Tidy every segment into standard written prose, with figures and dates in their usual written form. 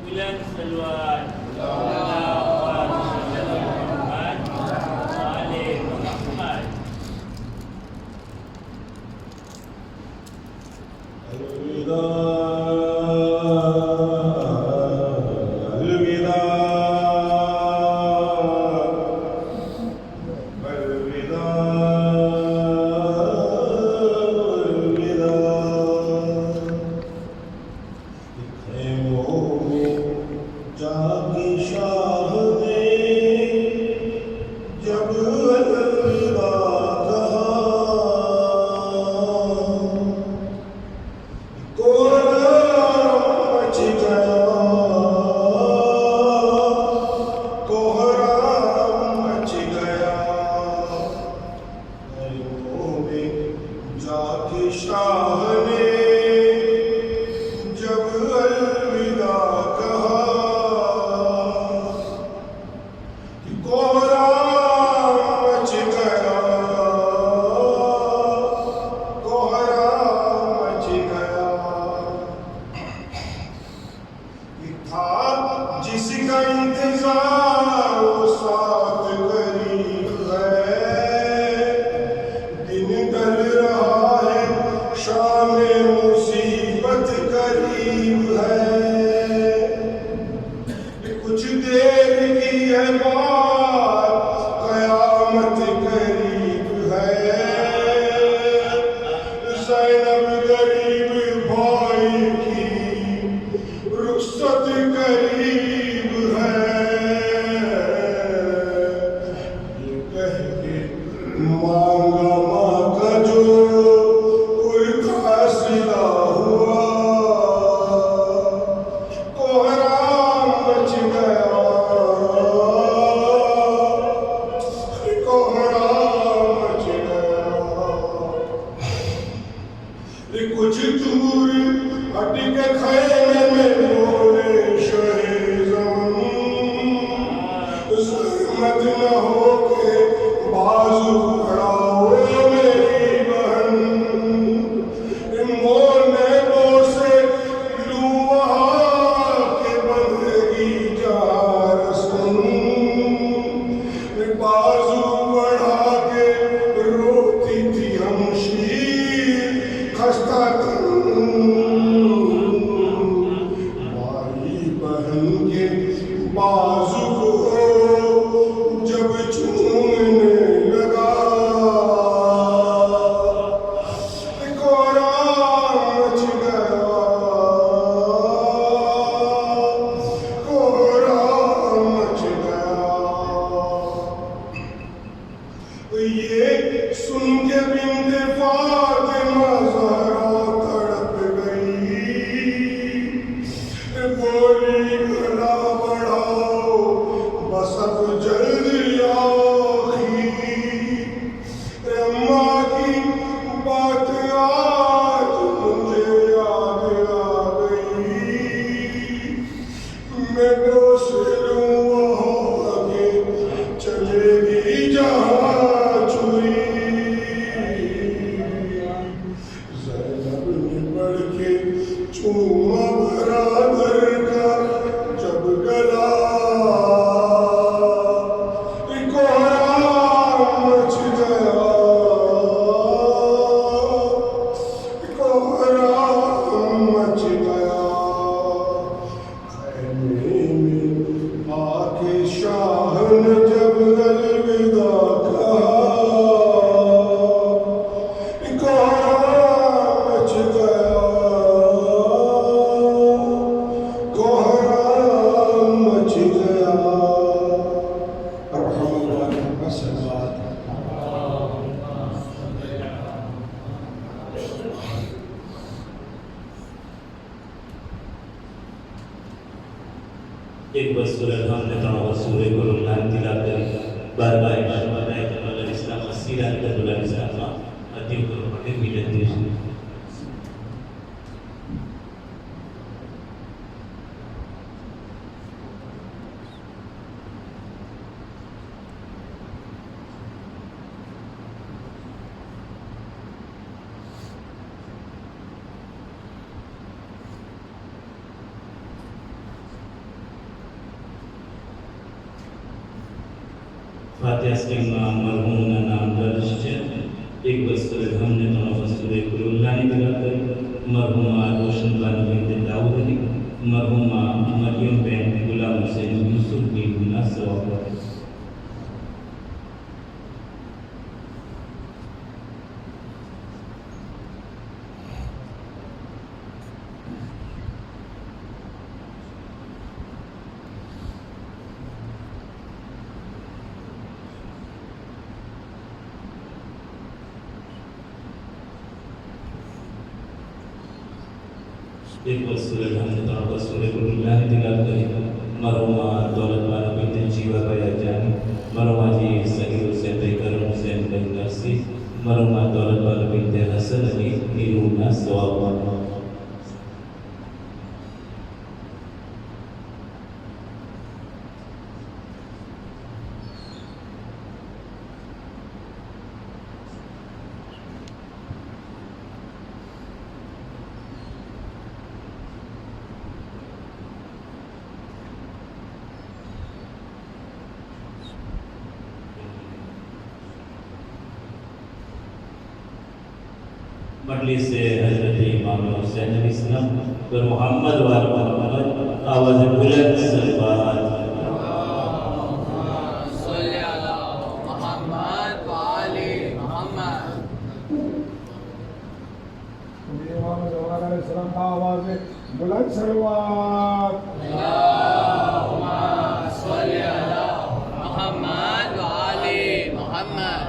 bulan Salwan. Allahumma shalli ala Muhammad wa ali Muhammad. ایک بس سورہ الحمد و سورہ قرآن تلاوت کری بار بار بار جمال الاسلام مسیرات دل الاسلام ادیو کو پڑھنے ملت دیش فاتحہ سے مرحوم کا نام درج ہے ایک بستر ہم نے تنفس کل اللہ نے ملا کر مرحومہ روشن بانو بنت داؤد علی مرحومہ مریم بن غلام حسین یوسف کی گناہ ثواب ہے ایک بستر ہم نے تنفس کل اللہ نے ملا کر مرحومہ دولت بانو بنت جیوا بھائی جانی مرحومہ جی سعید حسین بھائی کرم حسین بھائی نرسی مرحومہ دولت بانو بنت حسن علی نیرونا ثواب مجلس سے حضرت امام حسین علیہ السلام پر محمد و آل محمد آواز بلند صلوات صلی علی محمد و آل محمد امام زمان علیہ السلام کا آواز ہے بلند صلوات اللہم صلی علی محمد و آل محمد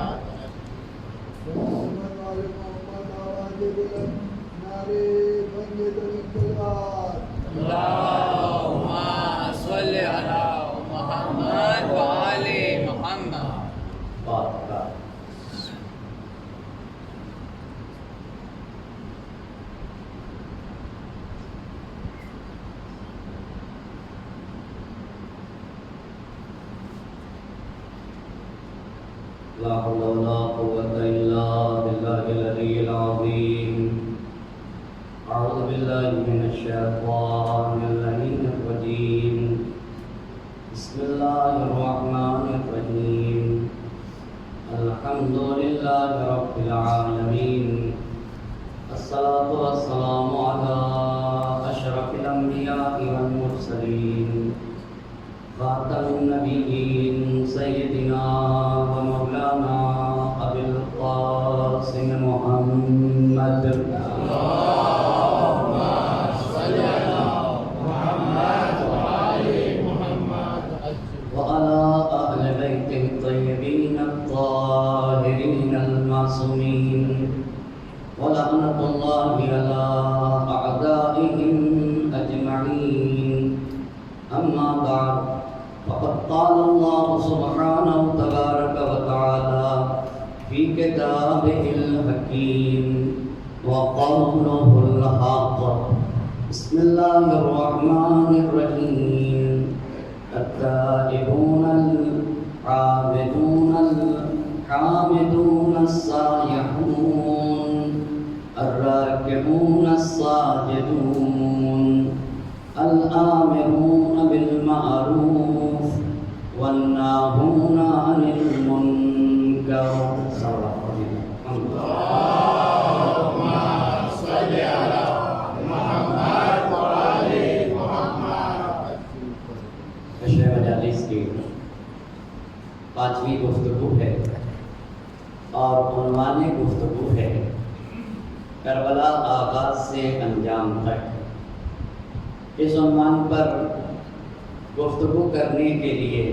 اللہم صلی علی محمد و آل محمد لا حول ولا قوة إلا بالله العلي العظيم أعوذ بالله من الشيطان اللعين الرجيم بسم الله الرحمن الرحيم الحمد لله رب العالمين الصلاة والسلام على أشرف الأنبياء والمرسلين خاتم النبيين سيدنا ومولانا أبي القاسم محمد اللہم صلی علی محمد و آل محمد وعلى أهل بيته الطيبين الطاهرين المعصومين ولعنة الله على أعدائهم أجمعين أما بعد فقد قال الله سبحانه تبارك وتعالى في كتابه الحكيم وقوله الحق بسم الله الرحمن الرحيم التائبون العابدون الحامدون السائحون الراكعون الساجدون الآمرون بالمعروف والناهون عن المنكر اللہم صلی علی محمد و آل محمد عشر مجالس کی پانچویں گفتگو ہے اور عنوان گفتگو ہے کربلا آغاز سے انجام تک۔ اس عنوان پر گفتگو کرنے کے لیے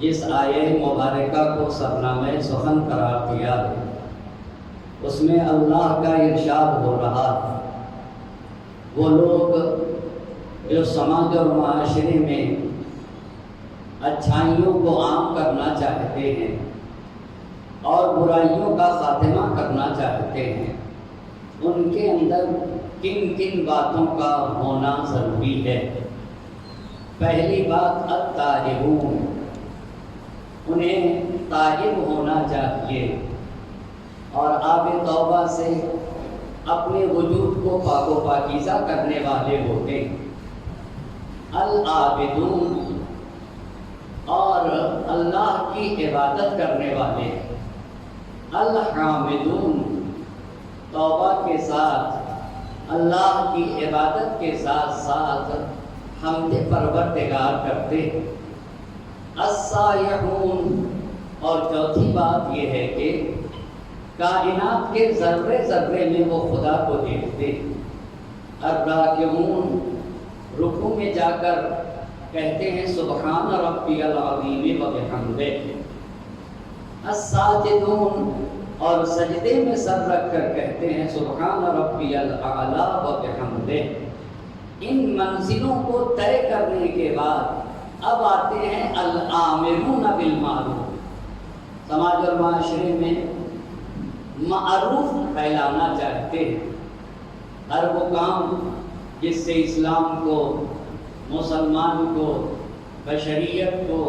جس آیے مبارکہ کو سرنامہ سخن قرار دیا ہے اس میں اللہ کا ارشاد ہو رہا ہے وہ لوگ جو سماج اور معاشرے میں اچھائیوں کو عام کرنا چاہتے ہیں اور برائیوں کا خاتمہ کرنا چاہتے ہیں ان کے اندر کن کن باتوں کا ہونا ضروری ہے۔ پہلی بات التائبون، انہیں تائب ہونا چاہیے اور آب توبہ سے اپنے وجود کو پاک و پاکیزہ کرنے والے ہوتے ہیں۔ العابدون، اور اور اللہ کی عبادت کرنے والے، الحامدون توبہ کے ساتھ اللہ کی عبادت کے ساتھ ساتھ حمد پروردگار کرتے، السائحون اور چوتھی بات یہ ہے کہ کائنات کے ذرے ذرے میں وہ خدا کو دیکھتے، الراکعون رکوع میں جا کر کہتے ہیں سبحان ربی العظیم و بحمدہ، الساجدون اور سجدے میں سر رکھ کر کہتے ہیں سبحان ربی الاعلی و بحمدہ۔ ان منزلوں کو طے کرنے کے بعد اب آتے ہیں الآمرون بالمعروف، سماج اور معاشرے میں معروف پھیلانا چاہتے ہیں، ہر وہ کام جس سے اسلام کو، مسلمان کو، بشریت کو،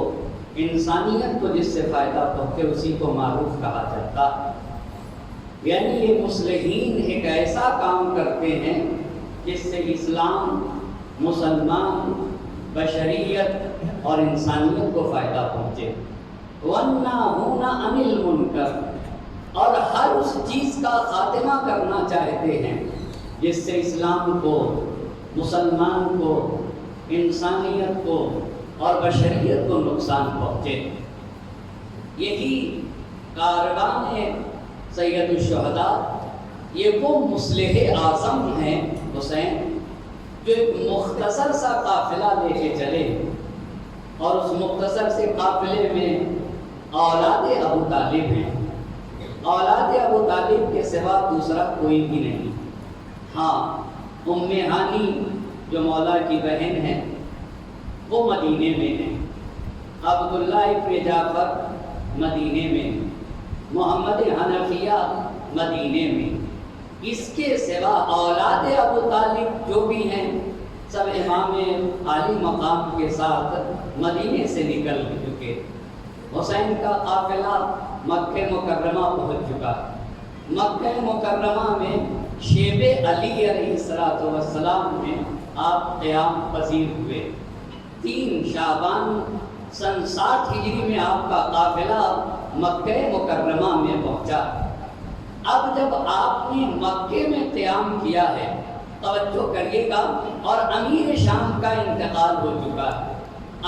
انسانیت کو جس سے فائدہ پہنچے اسی کو معروف کہا جاتا ہے۔ یعنی یہ مصلحین ایک ایسا کام کرتے ہیں جس سے اسلام، مسلمان، بشریت اور انسانیت کو فائدہ پہنچے۔ وَالنَّاهُونَ عَنِ الْمُنْكَرِ اور ہر اس چیز کا خاتمہ کرنا چاہتے ہیں جس سے اسلام کو، مسلمان کو، انسانیت کو اور بشریت کو نقصان پہنچے۔ یہی کاروان سید الشہداء، یہ وہ مصلح اعظم ہیں حسین، جو ایک مختصر سا قافلہ لے کے چلے اور اس مختصر سے قافلے میں اولاد ابو طالب ہیں، اولاد ابو طالب کے سوا دوسرا کوئی بھی نہیں۔ ہاں ام ہانی جو مولا کی بہن ہے وہ مدینے میں ہے، عبداللہ ابن جعفر مدینے میں، محمد حنفیہ مدینے میں، اس کے سوا اولاد ابو طالب جو بھی ہیں سب امام عالی مقام کے ساتھ مدینے سے نکل چکے۔ حسین کا قافلہ مکہ مکرمہ پہنچ چکا، مکہ مکرمہ میں شیب علی علیہ السلام میں آپ قیام پذیر ہوئے۔ 3 شعبان سن 60 ہجری میں آپ کا قافلہ مکہ مکرمہ میں پہنچا۔ اب جب آپ نے مکے میں قیام کیا ہے، توجہ کریے گا، اور امیر شام کا انتقال ہو چکا ہے۔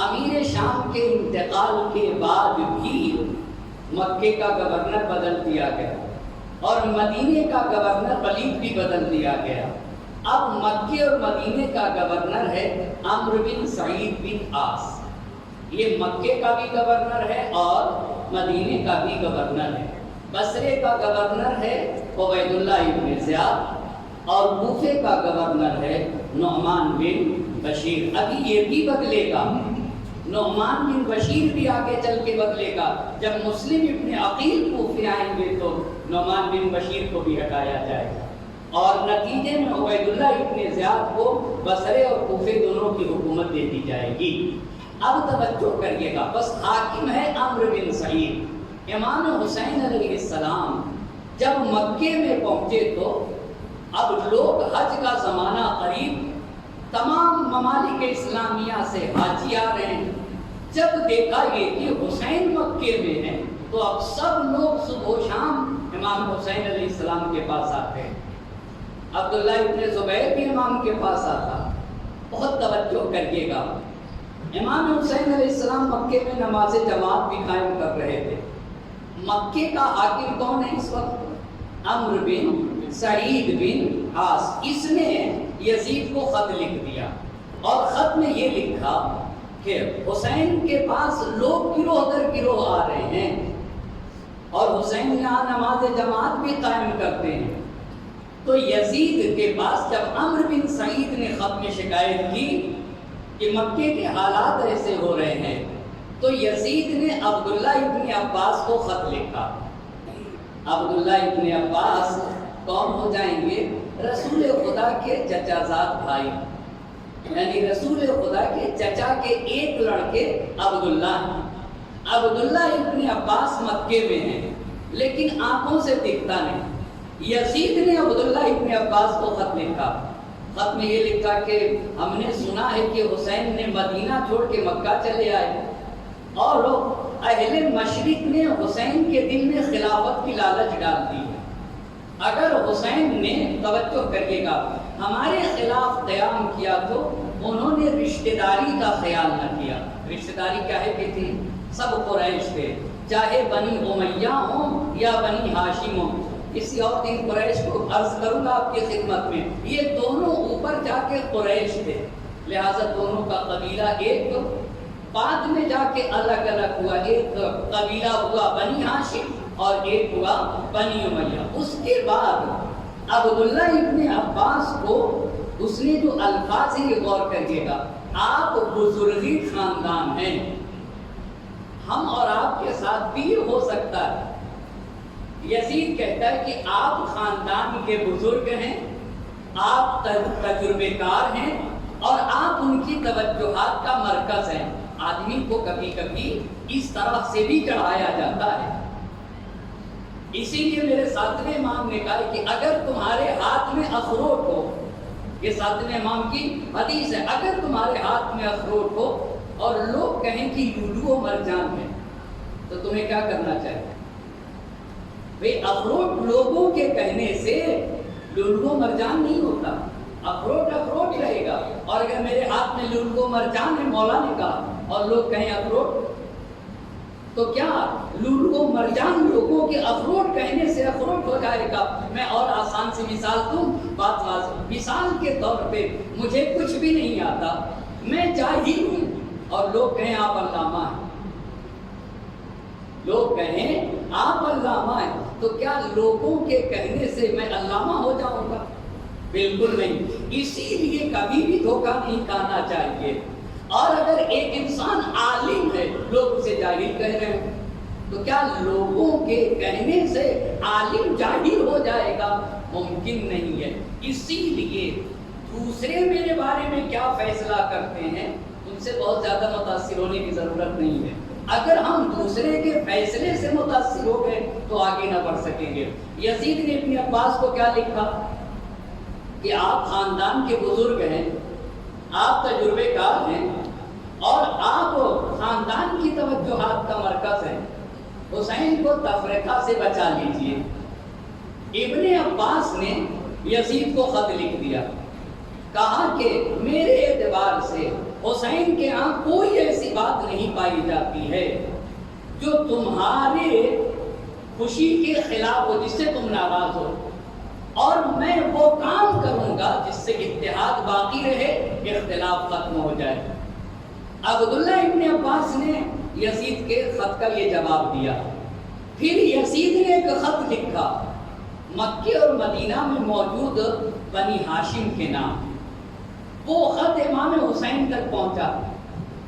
امیر شام کے انتقال کے بعد بھی مکے کا گورنر بدل دیا گیا اور مدینے کا گورنر ولید بھی بدل دیا گیا۔ اب مکے اور مدینے کا گورنر ہے عمرو بن سعید بن عاص، یہ مکے کا بھی گورنر ہے اور مدینے کا بھی گورنر ہے۔ بصرے کا گورنر ہے عبید اللہ ابن زیاد اور کوفے کا گورنر ہے نعمان بن بشیر۔ ابھی یہ بھی بدلے گا، نعمان بن بشیر بھی آگے چل کے بدلے گا۔ جب مسلم ابن عقیل کوفے آئیں گے تو نعمان بن بشیر کو بھی ہٹایا جائے گا، اور نتیجے میں عبید اللہ ابن زیاد کو بصرے اور کوفے دونوں کی حکومت دے دی جائے گی۔ اب توجہ کریے گا، بس حاکم ہے عمرو بن سعید۔ امام حسین علیہ السلام جب مکے میں پہنچے تو اب لوگ، حج کا زمانہ قریب، تمام ممالک اسلامیہ سے حاجی آ رہے ہیں۔ جب دیکھا یہ کہ حسین مکے میں ہے تو اب سب لوگ صبح و شام امام حسین علیہ السلام کے پاس آتے ہیں۔ عبداللہ ابن زبیر بھی امام کے پاس آتا۔ بہت توجہ کریے گا، امام حسین علیہ السلام مکے میں نماز جماعت بھی قائم کر رہے تھے۔ مکے کا حاکم کون ہے اس وقت؟ عمرو بن سعید بن عاص۔ اس نے یزید کو خط لکھ دیا اور خط میں یہ لکھا کہ حسین کے پاس لوگ گروہ در گروہ آ رہے ہیں اور حسین یہاں نماز جماعت بھی قائم کرتے ہیں۔ تو یزید کے پاس جب عمرو بن سعید نے خط میں شکایت کی کہ مکے کے حالات ایسے ہو رہے ہیں، تو یزید نے عبداللہ ابن عباس کو خط لکھا۔ عبداللہ ابن عباس کون ہو جائیں گے؟ رسول خدا کے چچا زاد بھائی، یعنی رسول خدا کے چچا کے ایک لڑکے عبداللہ ہیں۔ عبداللہ ابن عباس مکے میں ہیں لیکن آنکھوں سے دکھتا نہیں۔ یزید نے عبداللہ ابن عباس کو خط لکھا، خط میں یہ لکھا کہ ہم نے سنا ہے کہ حسین نے مدینہ چھوڑ کے مکہ چلے آئے، اور اہل مشرق نے حسین کے دل میں خلافت کی لالچ ڈال دی ہے۔ اگر حسین نے، توجہ کریے گا، ہمارے خلاف قیام کیا تو انہوں نے رشتہ داری کا خیال نہ کیا۔ رشتہ داری کیا ہے کہ تھی؟ سب قریش تھے، چاہے بنی امیہ ہوں یا بنی ہاشم ہوں۔ اسی اور دن قریش کو عرض کروں گا آپ کی خدمت میں، یہ دونوں اوپر جا کے قریش تھے، لہذا دونوں کا قبیلہ ایک، بعد میں جا کے الگ الگ ہوا، ایک قبیلہ ہوا بنی ہاشم اور ایک ہوا بنی امیہ۔ اس کے بعد عبداللہ ابن عباس کو اس نے جو الفاظ ہیں یہ غور کریے گا، آپ بزرگی خاندان ہیں، ہم اور آپ کے ساتھ بھی ہو سکتا ہے۔ یزید کہتا ہے کہ آپ خاندان کے بزرگ ہیں، آپ تجربے کار ہیں اور آپ ان کی توجہات کا مرکز ہیں۔ آدمی کو کبھی کبھی اس طرح سے بھی چڑھایا جاتا ہے۔ اسی لیے میرے ساتویں امام نے کہا کہ اگر تمہارے ہاتھ میں اخروٹ ہو، یہ ساتویں امام کی حدیث ہے، اگر تمہارے ہاتھ میں اخروٹ ہو اور لوگ کہیں کہ لولو و مرجان ہے تو تمہیں کیا کرنا چاہیے؟ بھئی اخروٹ لوگوں کے کہنے سے لولو و مرجان نہیں ہوتا، اخروٹ اخروٹ رہے گا۔ اور اگر میرے ہاتھ میں لولو و مرجان ہے، مولا نے کہا، اور لوگ کہیں اخروٹ، تو کیا لولو و مرجان لوگوں کے اخروٹ کہنے سے اخروٹ ہو جائے گا؟ میں اور آسان سی مثال دوں، بات واضح۔ مثال کے طور پہ مجھے کچھ بھی نہیں آتا، میں جاہل ہوں، اور لوگ کہیں آپ علامہ ہیں، لوگ کہیں آپ علامہ ہیں، تو کیا لوگوں کے کہنے سے میں علامہ ہو جاؤں گا؟ بالکل نہیں۔ اسی لیے کبھی بھی دھوکہ نہیں کھانا چاہیے۔ اور اگر ایک انسان عالم ہے، لوگ اسے جاہل کہہ رہے ہیں، تو کیا لوگوں کے کہنے سے عالم جاہل ہو جائے گا؟ ممکن نہیں ہے۔ اسی لیے دوسرے میرے بارے میں کیا فیصلہ کرتے ہیں، ان سے بہت زیادہ متاثر ہونے کی ضرورت نہیں ہے۔ اگر ہم دوسرے کے فیصلے سے متاثر ہو گئے تو آگے نہ بڑھ سکیں گے۔ یزید نے ابن عباس کو کیا لکھا کہ آپ خاندان کے بزرگ ہیں، آپ تجربے کار ہیں اور آپ خاندان کی توجہات کا مرکز ہیں، حسین کو تفرقہ سے بچا لیجئے۔ ابن عباس نے یزید کو خط لکھ دیا، کہا کہ میرے اعتبار سے حسین کے ہاں کوئی ایسی بات نہیں پائی جاتی ہے جو تمہارے خوشی کے خلاف ہو، جس سے تم ناراض ہو، اور میں وہ کام کروں گا جس سے اتحاد باقی رہے، اختلاف ختم ہو جائے۔ عبداللہ ابن عباس نے یزید کے خط کا یہ جواب دیا۔ پھر یزید نے ایک خط لکھا مکے اور مدینہ میں موجود بنی ہاشم کے نام۔ وہ خط امام حسین تک پہنچا،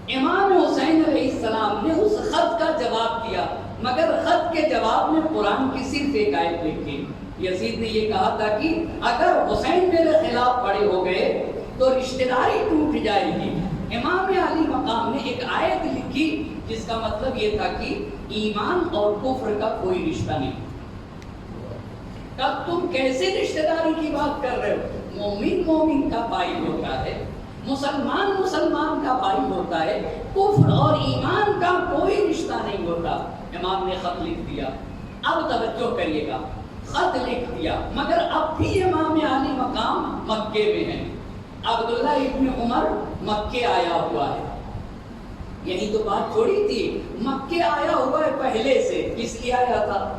امام حسین علیہ السلام نے اس خط کا جواب دیا، مگر خط کے جواب میں قرآن کی صرف ایک آیت لکھی۔ یزید نے یہ کہا تھا کہ اگر حسین میرے خلاف کھڑے ہو گئے تو رشتہ داری ٹوٹ جائے گی۔ امام علی مقام نے ایک آیت لکھی جس کا مطلب یہ تھا کہ ایمان اور کفر کا کوئی رشتہ نہیں۔ تب تم کیسے رشتہ داری کی بات کر رہے ہو؟ مومن مومن کا بھائی ہوتا ہے، مسلمان مسلمان کا بھائی ہوتا ہے، کفر اور ایمان کا کوئی رشتہ نہیں ہوتا۔ امام نے خط لکھ دیا۔ اب توجہ کریے گا، خط لکھ دیا مگر اب بھی امام علی مقام مکے میں ہیں۔ عبداللہ ابن عمر مکے آیا ہوا ہے، یہی تو بات چھوڑی تھی، مکے آیا ہوا ہے پہلے سے۔ کس لیے آیا تھا؟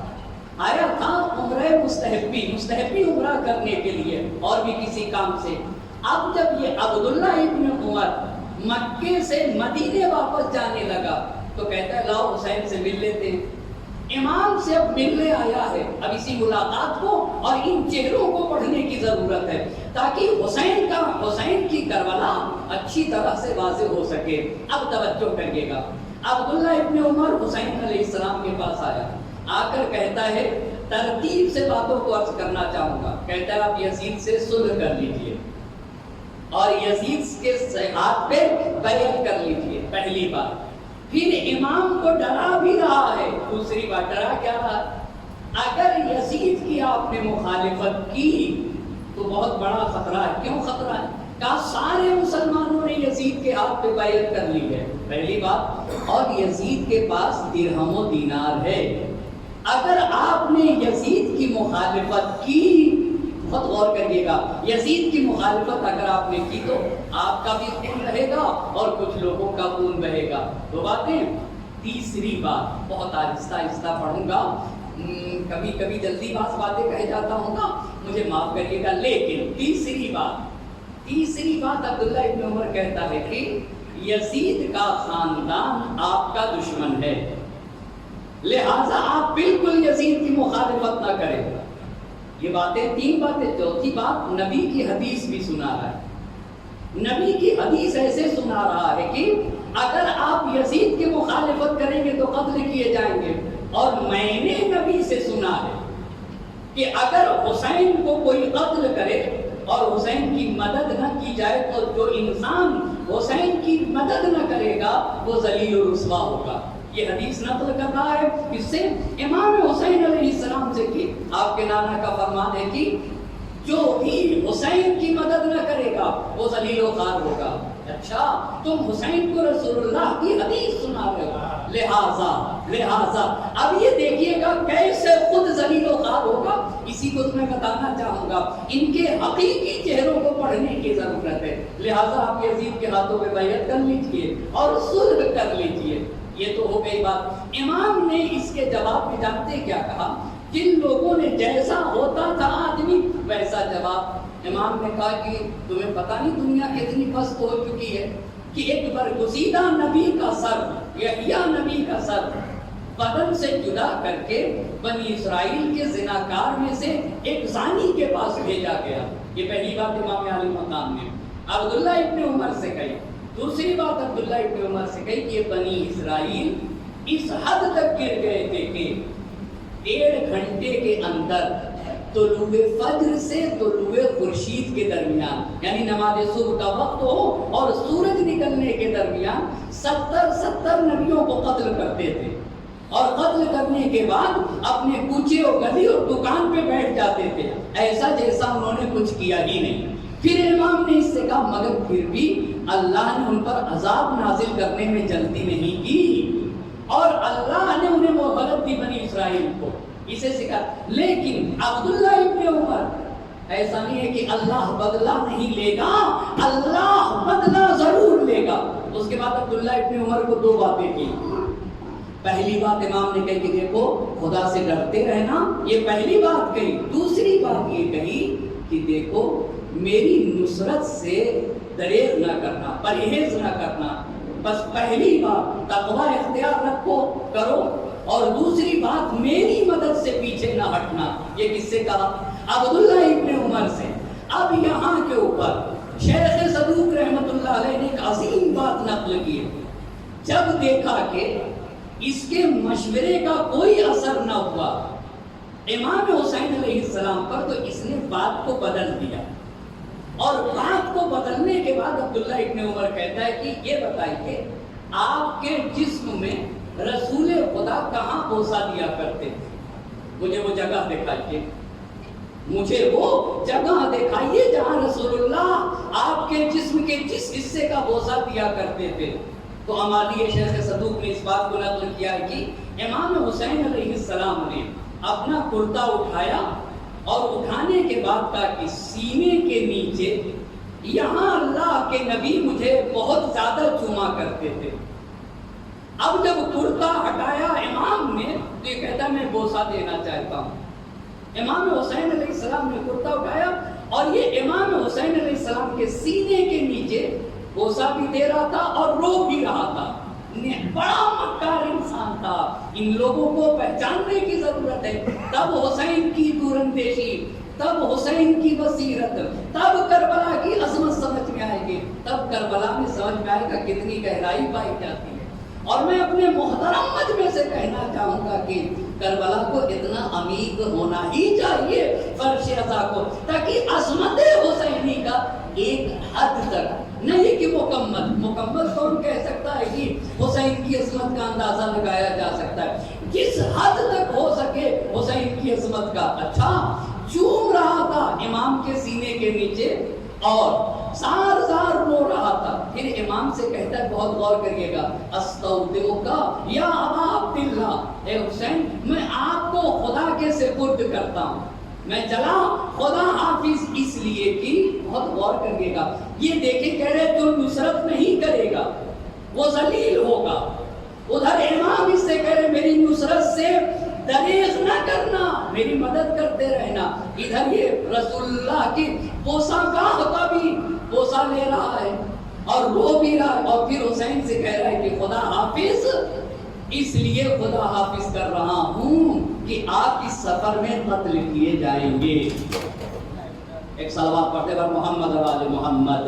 آیا تھا عمرہ مستحبی عمرہ کرنے کے لیے اور بھی کسی کام سے۔ اب جب یہ عبداللہ ابن عمر مکے سے مدینے واپس جانے لگا تو کہتا ہے لاؤ حسین سے مل لیتے ہیں۔ امام سے اب ملنے آیا ہے، اب اسی ملاقات کو اور ان چہروں کو پڑھنے کی ضرورت ہے تاکہ حسین کی کربلا اچھی طرح سے واضح ہو سکے۔ اب توجہ کریے گا، عبداللہ ابن عمر حسین علیہ السلام کے پاس آیا، آ کر کہتا ہے ترتیب سے باتوں کو عرض کرنا چاہوں گا، کہتا ہے آپ یزید سے صلح کر لیجئے اور یزید کے ہاتھ پہ بیعت کر لیجئے، پہلی بات۔ پھر امام کو ڈرا بھی رہا ہے، دوسری بات ڈرا کیا رہا؟ اگر یزید کی آپ نے مخالفت کی تو بہت بڑا خطرہ ہے۔ کیوں خطرہ ہے؟ کا سارے مسلمانوں نے یزید کے ہاتھ پہ بیعت کر لی ہے، پہلی بات، اور یزید کے پاس درہم و دینار ہے۔ اگر آپ نے یزید کی مخالفت کی، بہت غور کریے گا، یزید کی مخالفت اگر آپ نے کی تو آپ کا بھی خون رہے گا اور کچھ لوگوں کا خون بہے گا۔ دو باتیں۔ تیسری بات، بہت آہستہ آہستہ پڑھوں گا، کبھی کبھی جلدی باتیں کہہ جاتا ہوں گا، مجھے معاف کریے گا، لیکن تیسری بات عبداللہ ابن عمر کہتا ہے کہ یزید کا خاندان آپ کا دشمن ہے، لہذا آپ بالکل یزید کی مخالفت نہ کریں۔ یہ باتیں، تین باتیں۔ چوتھی بات، نبی کی حدیث بھی سنا رہا ہے، نبی کی حدیث ایسے سنا رہا ہے کہ اگر آپ یزید کی مخالفت کریں گے تو قتل کیے جائیں گے، اور میں نے نبی سے سنا ہے کہ اگر حسین کو کوئی قتل کرے اور حسین کی مدد نہ کی جائے تو جو انسان حسین کی مدد نہ کرے گا وہ ذلیل و رسوا ہوگا۔ یہ حدیث نقل کر رہا ہے اس سے امام حسین علیہ السلام سے کہ آپ کے نانا کا فرمان ہے کہ جو بھی حسین کی مدد نہ کرے گا وہ ذلیل و خوار ہوگا۔ اچھا، تم حسین کو رسول اللہ کی حدیث سنا رہے ہو، لہذا اب یہ دیکھیے گا کیسے خود ذلیل و خوار ہوگا۔ اسی کو میں بتانا چاہوں گا، ان کے حقیقی چہروں کو پڑھنے کی ضرورت ہے، لہذا آپ یزید کے ہاتھوں پہ بیعت کر لیجئے اور صلح کر لیجئے۔ یہ تو ہو گئی بات۔ امام نے اس کے جواب میں جانتے کیا کہا؟ جن لوگوں نے جیسا ہوتا تھا آدمی ویسا جواب۔ امام نے کہا کہ تمہیں پتہ نہیں دنیا کتنی پست ہو چکی ہے کہ ایک برگزیدہ نبی کا سر، یحییٰ نبی کا سر بدن سے جدا کر کے بنی اسرائیل کے زناکار میں سے ایک زانی کے پاس بھیجا گیا۔ یہ پہلی بات امام علی مقام نے عبداللہ ابن عمر سے کہی۔ دوسری بات عبداللہ ابن عمر سے کہی کہ بنی اسرائیل اس حد تک گر گئے تھے کہ 1.5 گھنٹے کے اندر طلوع فجر سے طلوع خورشید کے درمیان، یعنی نماز صبح کا وقت ہو اور سورج نکلنے کے درمیان 70 نبیوں کو قتل کرتے تھے، اور قتل کرنے کے بعد اپنے کوچے اور گلی اور دکان پہ بیٹھ جاتے تھے، ایسا جیسا انہوں نے کچھ کیا ہی نہیں۔ پھر امام نے اس سے کہا مگر پھر بھی اللہ نے ان پر عذاب نازل کرنے میں جلدی نہیں کی، اور اللہ نے انہیں مہلت دی بنی اسرائیل کو، اسے سکھا۔ لیکن عبداللہ ابن عمر ایسا نہیں ہے کہ اللہ بدلہ نہیں لے گا، اللہ بدلہ ضرور لے گا۔ اس کے بعد عبداللہ ابن عمر کو 2 باتیں کی۔ پہلی بات امام نے کہی کہ دیکھو خدا سے ڈرتے رہنا، یہ پہلی بات کہی۔ دوسری بات یہ کہی کہ دیکھو میری نصرت سے دریغ نہ کرنا، پرہیز نہ کرنا، بس پہلی بات تقوی اختیار رکھو کرو، اور دوسری بات میری مدد سے پیچھے نہ ہٹنا۔ یہ کس سے کہا؟ عبداللہ ابن عمر سے۔ اب یہاں کے اوپر شیخ صدوق رحمت اللہ علیہ نے ایک عظیم بات نقل کی ہے۔ جب دیکھا کہ اس کے مشورے کا کوئی اثر نہ ہوا امام حسین علیہ السلام پر، تو اس نے بات کو بدل دیا، اور بات کو بدلنے کے بعد عبداللہ ابن عمر کہتا ہے کہ یہ بتائیے آپ کے جسم میں رسول خدا کہاں بوسہ دیا کرتے تھے؟ مجھے وہ جگہ دکھائیے، مجھے وہ جگہ دکھائیے جہاں رسول اللہ آپ کے جسم کے جس حصے کا بوسہ دیا کرتے تھے۔ تو ہماری شیخ صدوق نے اس بات کو نقل کیا ہے کہ امام حسین علیہ السلام نے اپنا کرتا اٹھایا، اور اٹھانے کے بعد کہا کہ سینے کے نیچے یہاں اللہ کے نبی مجھے بہت زیادہ چوما کرتے تھے۔ اب جب کرتا ہٹایا امام نے تو یہ کہتا میں بوسہ دینا چاہتا ہوں۔ امام حسین علیہ السلام نے کرتا اٹھایا، اور یہ امام حسین علیہ السلام کے سینے کے نیچے بوسہ بھی دے رہا تھا اور رو بھی رہا تھا۔ بڑا مکار انسان تھا، ان لوگوں کو پہچاننے کی ضرورت ہے۔ تب حسین کی دوراندیشی، تب حسین کی بصیرت، تب کربلا کی عظمت سمجھ میں آئے گی، تب کربلا میں سمجھ میں آئے گا کتنی گہرائی پائی جاتی ہے۔ اور میں اپنے محترم مجمع سے کہنا چاہوں گا کہ کربلا کو اتنا عمیق ہونا ہی چاہیے فرش عزا کو، تاکہ عظمت حسینی کا ایک حد تک، نہیں کہ مکمل کون کہہ سکتا ہے کہ حسین کی عظمت کا اندازہ لگایا جا سکتا ہے، جس حد تک ہو سکے حسین کی عظمت کا۔ اچھا، چوم رہا تھا امام کے سینے کے نیچے، اور زار زار رو رہا تھا. پھر امام سے کہتا ہے, بہت غور کریے گا, استودعک یا ابا عبداللہ, اے حسین میں آپ کو خدا کے سپرد کرتا ہوں, میں چلا خدا حافظ اس لیے کی. بہت غور کریے گا, یہ دیکھیں کہہ رہے جو نصرت نہیں کرے گا وہ ذلیل ہوگا. ادھر امام اس سے کہہ رہے میری نصرت سے دریغ نہ کرنا, میری مدد کرتے رہنا. ادھر یہ رسول اللہ کی بوسہ گاہ کا بھی بوسہ لے رہا ہے اور رو بھی رہا ہے, اور پھر حسین سے کہہ رہا ہے کہ خدا حافظ اس لیے خدا حافظ کر رہا ہوں کہ آپ اس سفر میں قتل کیے جائیں گے. ایک صلوات پڑھتے پر محمد و آل محمد.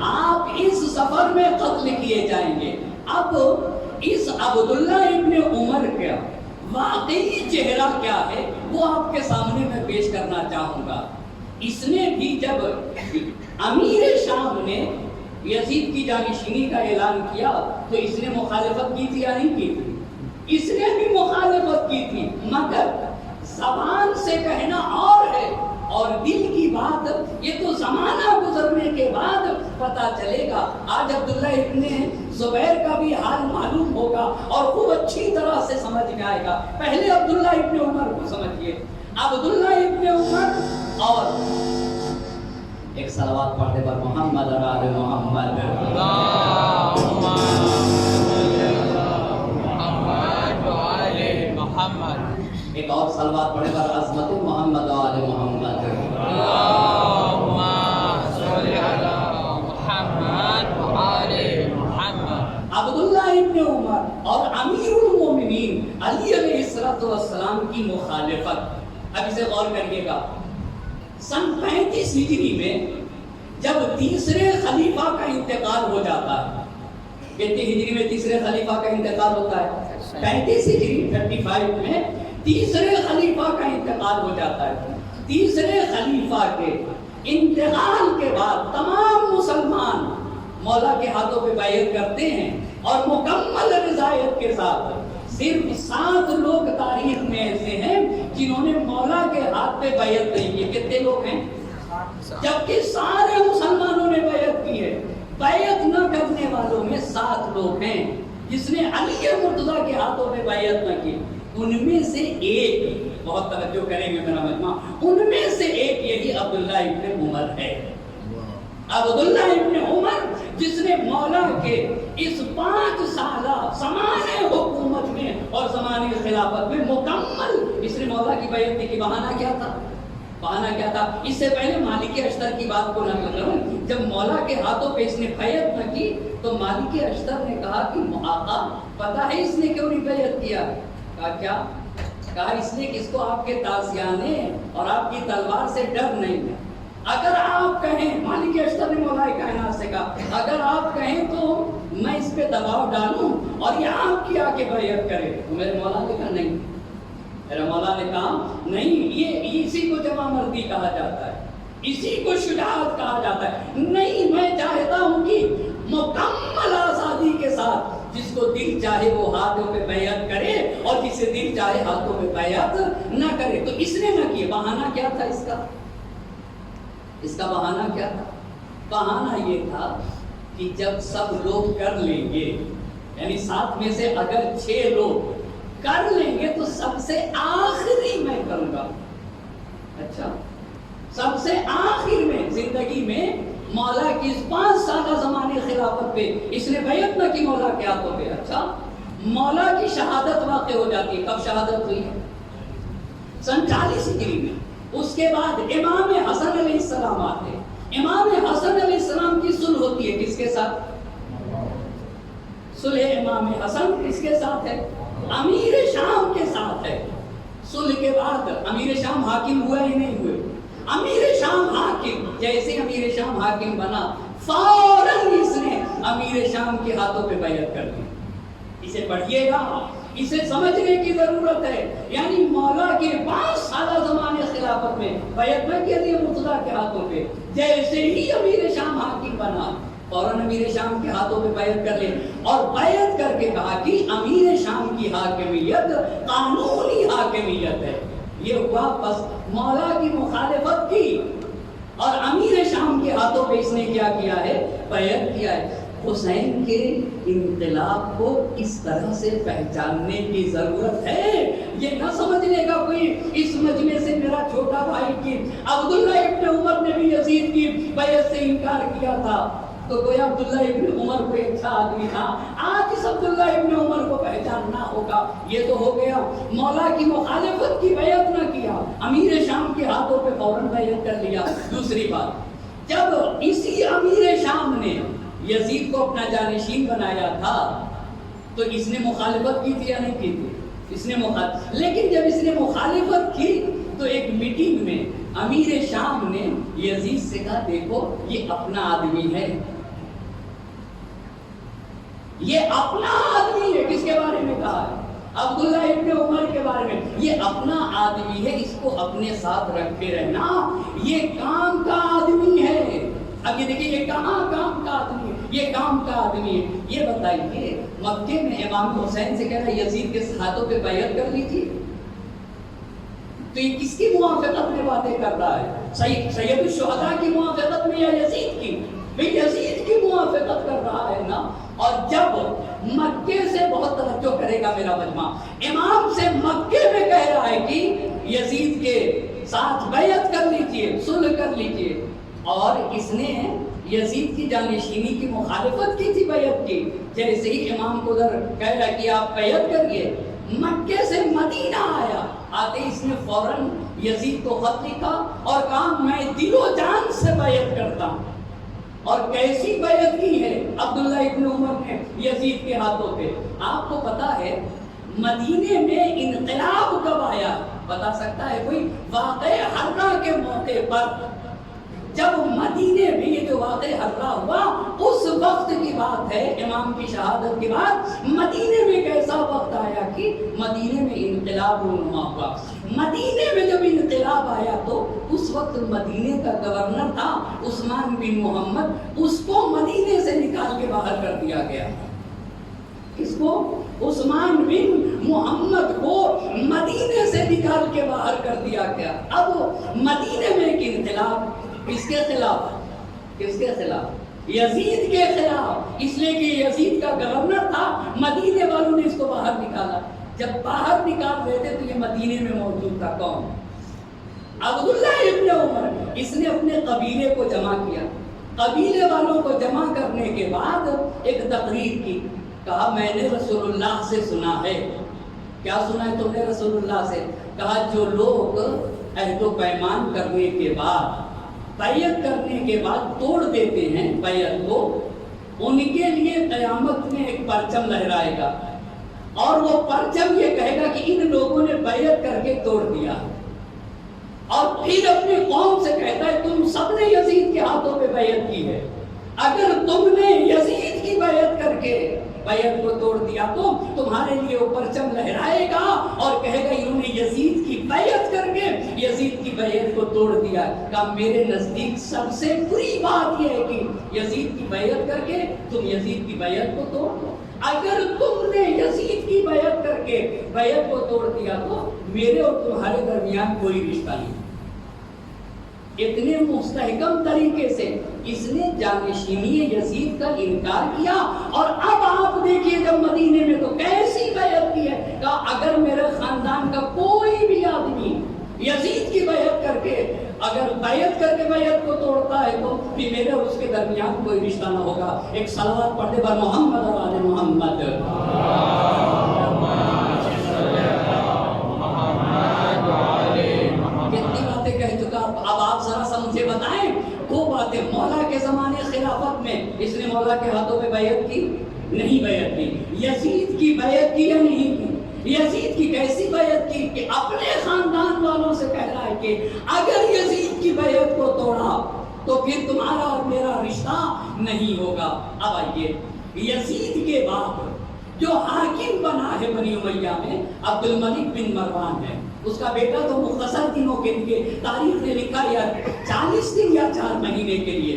آپ اس سفر میں قتل کیے جائیں گے. اب اس عبداللہ ابن عمر کا واقعی چہرہ کیا ہے وہ آپ کے سامنے میں پیش کرنا چاہوں گا. اس نے بھی جب امیر شام نے یزید کی جانشینی کا اعلان کیا تو اس نے مخالفت کی تھی یا نہیں کی تھی؟ اس نے بھی مخالفت کی تھی, مگر زبان سے کہنا اور ہے اور دل کی بات یہ تو زمانہ گزرنے کے بعد پتا چلے گا. آج عبداللہ ابن زبیر کا بھی حال معلوم ہوگا اور خوب اچھی طرح سے سمجھ میں آئے گا. پہلے عبداللہ ابن عمر کو سمجھیے. عبداللہ ابن عمر اور ایک صلوات پڑھتے پر محمد اور آل محمد. ایک اور صلوات پڑھے پر عظمت محمد و آل محمد. عبداللہ ابن عمر اور امیر المومنین علی علیہ السلام کی مخالفت. اب اسے غور کریے گا. سن 35 ہجری میں جب تیسرے خلیفہ کا انتقال ہو جاتا ہے, کتنی ہجری میں تیسرے خلیفہ کا انتقال ہوتا ہے؟ 35 ہجری 35 میں تیسرے خلیفہ کا انتقال ہو جاتا ہے. تیسرے خلیفہ کے انتقال کے بعد تمام مسلمان مولا کے ہاتھوں پہ بیعت کرتے ہیں اور مکمل رضایت کے ساتھ. صرف 7 لوگ تاریخ میں ایسے ہیں جنہوں نے مولا کے ہاتھ پہ بیعت نہیں کی. کتنے لوگ ہیں؟ جبکہ سارے مسلمانوں نے بیعت کی ہے. بیعت نہ کرنے والوں میں 7 لوگ ہیں. جس نے علی مرتضیٰ کے ہاتھوں پہ بیعت نہ کی ان میں سے ایک, بہت توجہ کریں گے میرا مجمع, ان میں سے ایک یہی عبداللہ ابن عمر ہے. عبداللہ ابن عمر جس نے مولا کے اس 5 سالہ زمانے حکومت میں اور زمانے خلافت میں مکمل اس نے مولا کی بیعت کی. بہانہ کیا تھا؟ بہانہ کیا تھا؟ اس سے پہلے مالک اشتر کی بات کو نقل کروں. جب مولا کے ہاتھوں پہ اس نے بیعت نہ کی تو مالک اشتر نے کہا کہ آقا پتہ ہے اس نے کیوں نہیں بیعت کیا؟ کہا کیا؟ کہا اس نے کہ اس کو آپ کے تازیانے اور آپ کی تلوار سے ڈر نہیں ہے. اگر آپ کہیں, مالک اشتر نے مولا کائنات سے کہا, اگر آپ کہیں تو میں اس پہ دباؤ ڈالوں اور یہ آپ کی آ کے بیعت کرے. تو میرے مولا نے کہا نہیں. میرے مولا نے کہا نہیں, یہ اسی کو جوان مردی کہا جاتا ہے, اسی کو شجاعت کہا جاتا ہے. نہیں, میں چاہتا ہوں کہ مکمل آزادی کے ساتھ جس کو دل چاہے وہ ہاتھوں پہ بیعت کرے اور جسے دل چاہے ہاتھوں پہ بیعت نہ کرے. تو اس نے نہ کیے. بہانہ کیا تھا اس کا؟ اس کا بہانہ کیا تھا؟ بہانہ یہ تھا کہ جب سب لوگ کر لیں گے, یعنی 7 میں سے اگر 6 لوگ کر لیں گے تو سب سے آخری میں کروں گا. اچھا, سب سے آخر میں زندگی میں مولا کی اس 5 سالہ زمانے خلافت پہ اس نے بیعت نہ کی مولا کے ہاتھوں پہ. اچھا, مولا کی شہادت واقع ہو جاتی ہے. کب شہادت ہوئی؟ سن 40 ہجری میں. اس کے بعد امام حسن علیہ السلام آتے. امام حسن علیہ السلام کی صلح ہوتی ہے. کس کے ساتھ؟ صلح امام حسن کس کے ساتھ ہے؟ امیر شام کے ساتھ ہے. صلح کے بعد امیر شام حاکم ہوا ہی نہیں ہوئے. امیر شام حاکم, جیسے امیر شام حاکم بنا فوراً اس نے امیر شام کے ہاتھوں پہ بیعت کر دی. اسے پڑھیے گا, اسے سمجھنے کی ضرورت ہے. یعنی مولا کے 5 سالہ زمانے خلافت میں بیعت نہ کی علی مرتضیٰ کے ہاتھوں پہ. جیسے ہی امیر شام حاکم بنا فوراً امیر شام کے ہاتھوں پہ بیعت کر لے اور بیعت کر کے کہا کہ امیر شام کی حاکمیت قانونی حاکمیت ہے. یہ ہوا بس مولا کی مخالفت کی اور امیر شام کے ہاتھوں پہ اس نے کیا کیا ہے؟ بیعت کیا ہے. حسین کے انقلاب کو اس طرح سے پہچاننے کی ضرورت ہے. یہ نہ سمجھنے کا کوئی اس مجمع سے میرا چھوٹا بھائی کی عبداللہ ابن عمر نے بھی یزید کی بیعت سے انکار کیا تھا تو گویا عبداللہ ابن عمر کوئی اچھا آدمی تھا. آج اس عبداللہ ابن عمر کو پہچاننا ہوگا. یہ تو ہو گیا مولا کی مخالفت کی بیعت نہ کیا, امیر شام کے ہاتھوں پہ فوراً بیعت کر لیا. دوسری بات, جب اسی امیر شام نے یزید کو اپنا جانشین بنایا تھا تو اس نے مخالفت کی تھی یا نہیں کی تھی؟ اس نے لیکن جب اس نے مخالفت کی تو ایک میٹنگ میں امیر شام نے یزید سے کہا دیکھو یہ اپنا آدمی ہے, یہ اپنا آدمی ہے. کس کے بارے میں کہا ہے؟ عبداللہ ابن عمر کے بارے میں. یہ اپنا آدمی ہے, اس کو اپنے ساتھ رکھے رہنا, یہ کام کا آدمی ہے. اب یہ دیکھیں یہ کہاں کام کا آدمی ہے, یہ کام کا آدمی ہے. یہ بتائیے مکے میں امام حسین سے کہہ رہا ہے یزید کے ہاتھوں پہ بیعت کر لیجیے, تو یہ کس کی موافقت میں باتیں کر رہا ہے؟ سید الشہداء کی موافقت میں یا یزید کی؟ بھئی یزید کی موافقت کر رہا ہے نا. اور جب مکے سے بہت توجہ کرے گا میرا مجمع, امام سے مکے میں کہہ رہا ہے کہ یزید کے ساتھ بیعت کر لیجیے, صلح کر لیجیے, اور اس نے یزید کی جانشینی کی مخالفت کی تھی بیعت کی. جیسے ہی امام کو ادھر کہہ رہا کہ آپ بیعت کریے, مکے سے مدینہ آیا, آتے اس نے فوراً یزید کو خط لکھا اور کہا میں دل و جان سے بیعت کرتا ہوں. اور کیسی بیعت کی ہے عبداللہ ابن عمر نے یزید کے ہاتھوں پہ؟ آپ کو پتا ہے مدینے میں انقلاب کب آیا؟ بتا سکتا ہے کوئی؟ واقعہ حرہ کے موقع پر, جب مدینے میں یہ جو واقعہ حرہ ہوا اس وقت کی بات ہے, امام کی شہادت کے بعد مدینے میں ایک ایسا وقت آیا کہ مدینے میں انقلاب رونما ہوا. مدینے میں جب انقلاب آیا تو اس وقت مدینے کا گورنر تھا عثمان بن محمد, اس کو مدینے سے نکال کے باہر کر دیا گیا. اس کو عثمان بن محمد کو مدینے سے نکال کے باہر کر دیا گیا. اب مدینے میں ایک انقلاب, کس کے خلاف؟ کس کے خلاف؟ یزید کے خلاف. اس لیے کہ یزید کا گورنر تھا, مدینے والوں نے اس کو باہر نکالا. جب باہر نکال رہے تھے تو یہ مدینے میں موجود تھا کون؟ عبداللہ ابن عمر. اس نے اپنے قبیلے کو جمع کیا, قبیلے والوں کو جمع کرنے کے بعد ایک تقریر کی, کہا میں نے رسول اللہ سے سنا ہے. کیا سنا ہے تم نے رسول اللہ سے؟ کہا جو لوگ عہد و پیمان کرنے کے بعد, بیعت کرنے کے بعد توڑ دیتے ہیں بیعت کو, ان کے لیے قیامت میں ایک پرچم لہرائے گا اور وہ پرچم یہ کہے گا کہ ان لوگوں نے بیعت کر کے توڑ دیا. اور پھر اپنی قوم سے کہتا ہے تم سب نے یزید کے ہاتھوں پہ بیعت کی ہے, اگر تم نے یزید کی بیعت کر کے بیعت کو توڑ دیا تو تمہارے لیے وہ پرچم لہرائے گا اور کہے گا انہوں نے یزید کی بیعت کر کے یزید کی بیعت کو توڑ دیا. کہ میرے نزدیک سب سے بری بات یہ ہے کہ یزید کی بیعت کر کے تم یزید کی بیعت کو توڑ دو. اگر تم نے یزید کی بیعت کر کے بیعت کو توڑ دیا تو میرے اور تمہارے درمیان کوئی رشتہ نہیں. اتنے مستحکم طریقے سے اس نے جانشینی یزید کا انکار کیا. اور اب آپ دیکھیے جب مدینے میں تو کیسی بیعت کی ہے, کہ اگر میرے خاندان کا کوئی بھی آدمی یزید کی بیعت کر کے اگر بیعت کر کے بیعت کو توڑتا ہے تو بھی میرے اور اس کے درمیان کوئی رشتہ نہ ہوگا. ایک صلوات پڑھنے پر محمد اور آل محمد. کتنی باتیں کہہ چکا, اب آپ ذرا سا مجھے بتائیں وہ باتیں. مولا کے زمانے خلافت میں اس نے مولا کے ہاتھوں پہ بیعت کی؟ نہیں بیعت کی. یزید کی بیعت کی یا نہیں کی؟ یزید کی کیسی بیعت کی کہ اپنے خاندان والوں سے کہہ رہا ہے کہ اگر یزید کی بیعت کو توڑا تو پھر تمہارا اور میرا رشتہ نہیں ہوگا. اب آئیے یزید کے بعد جو حاکم بنا ہے بنی امیہ میں عبد الملک بن مروان ہے. اس کا بیٹا تو مختصر دنوں کے لیے تاریخ نے لکھا یا 40 دن یا 4 مہینے کے لیے.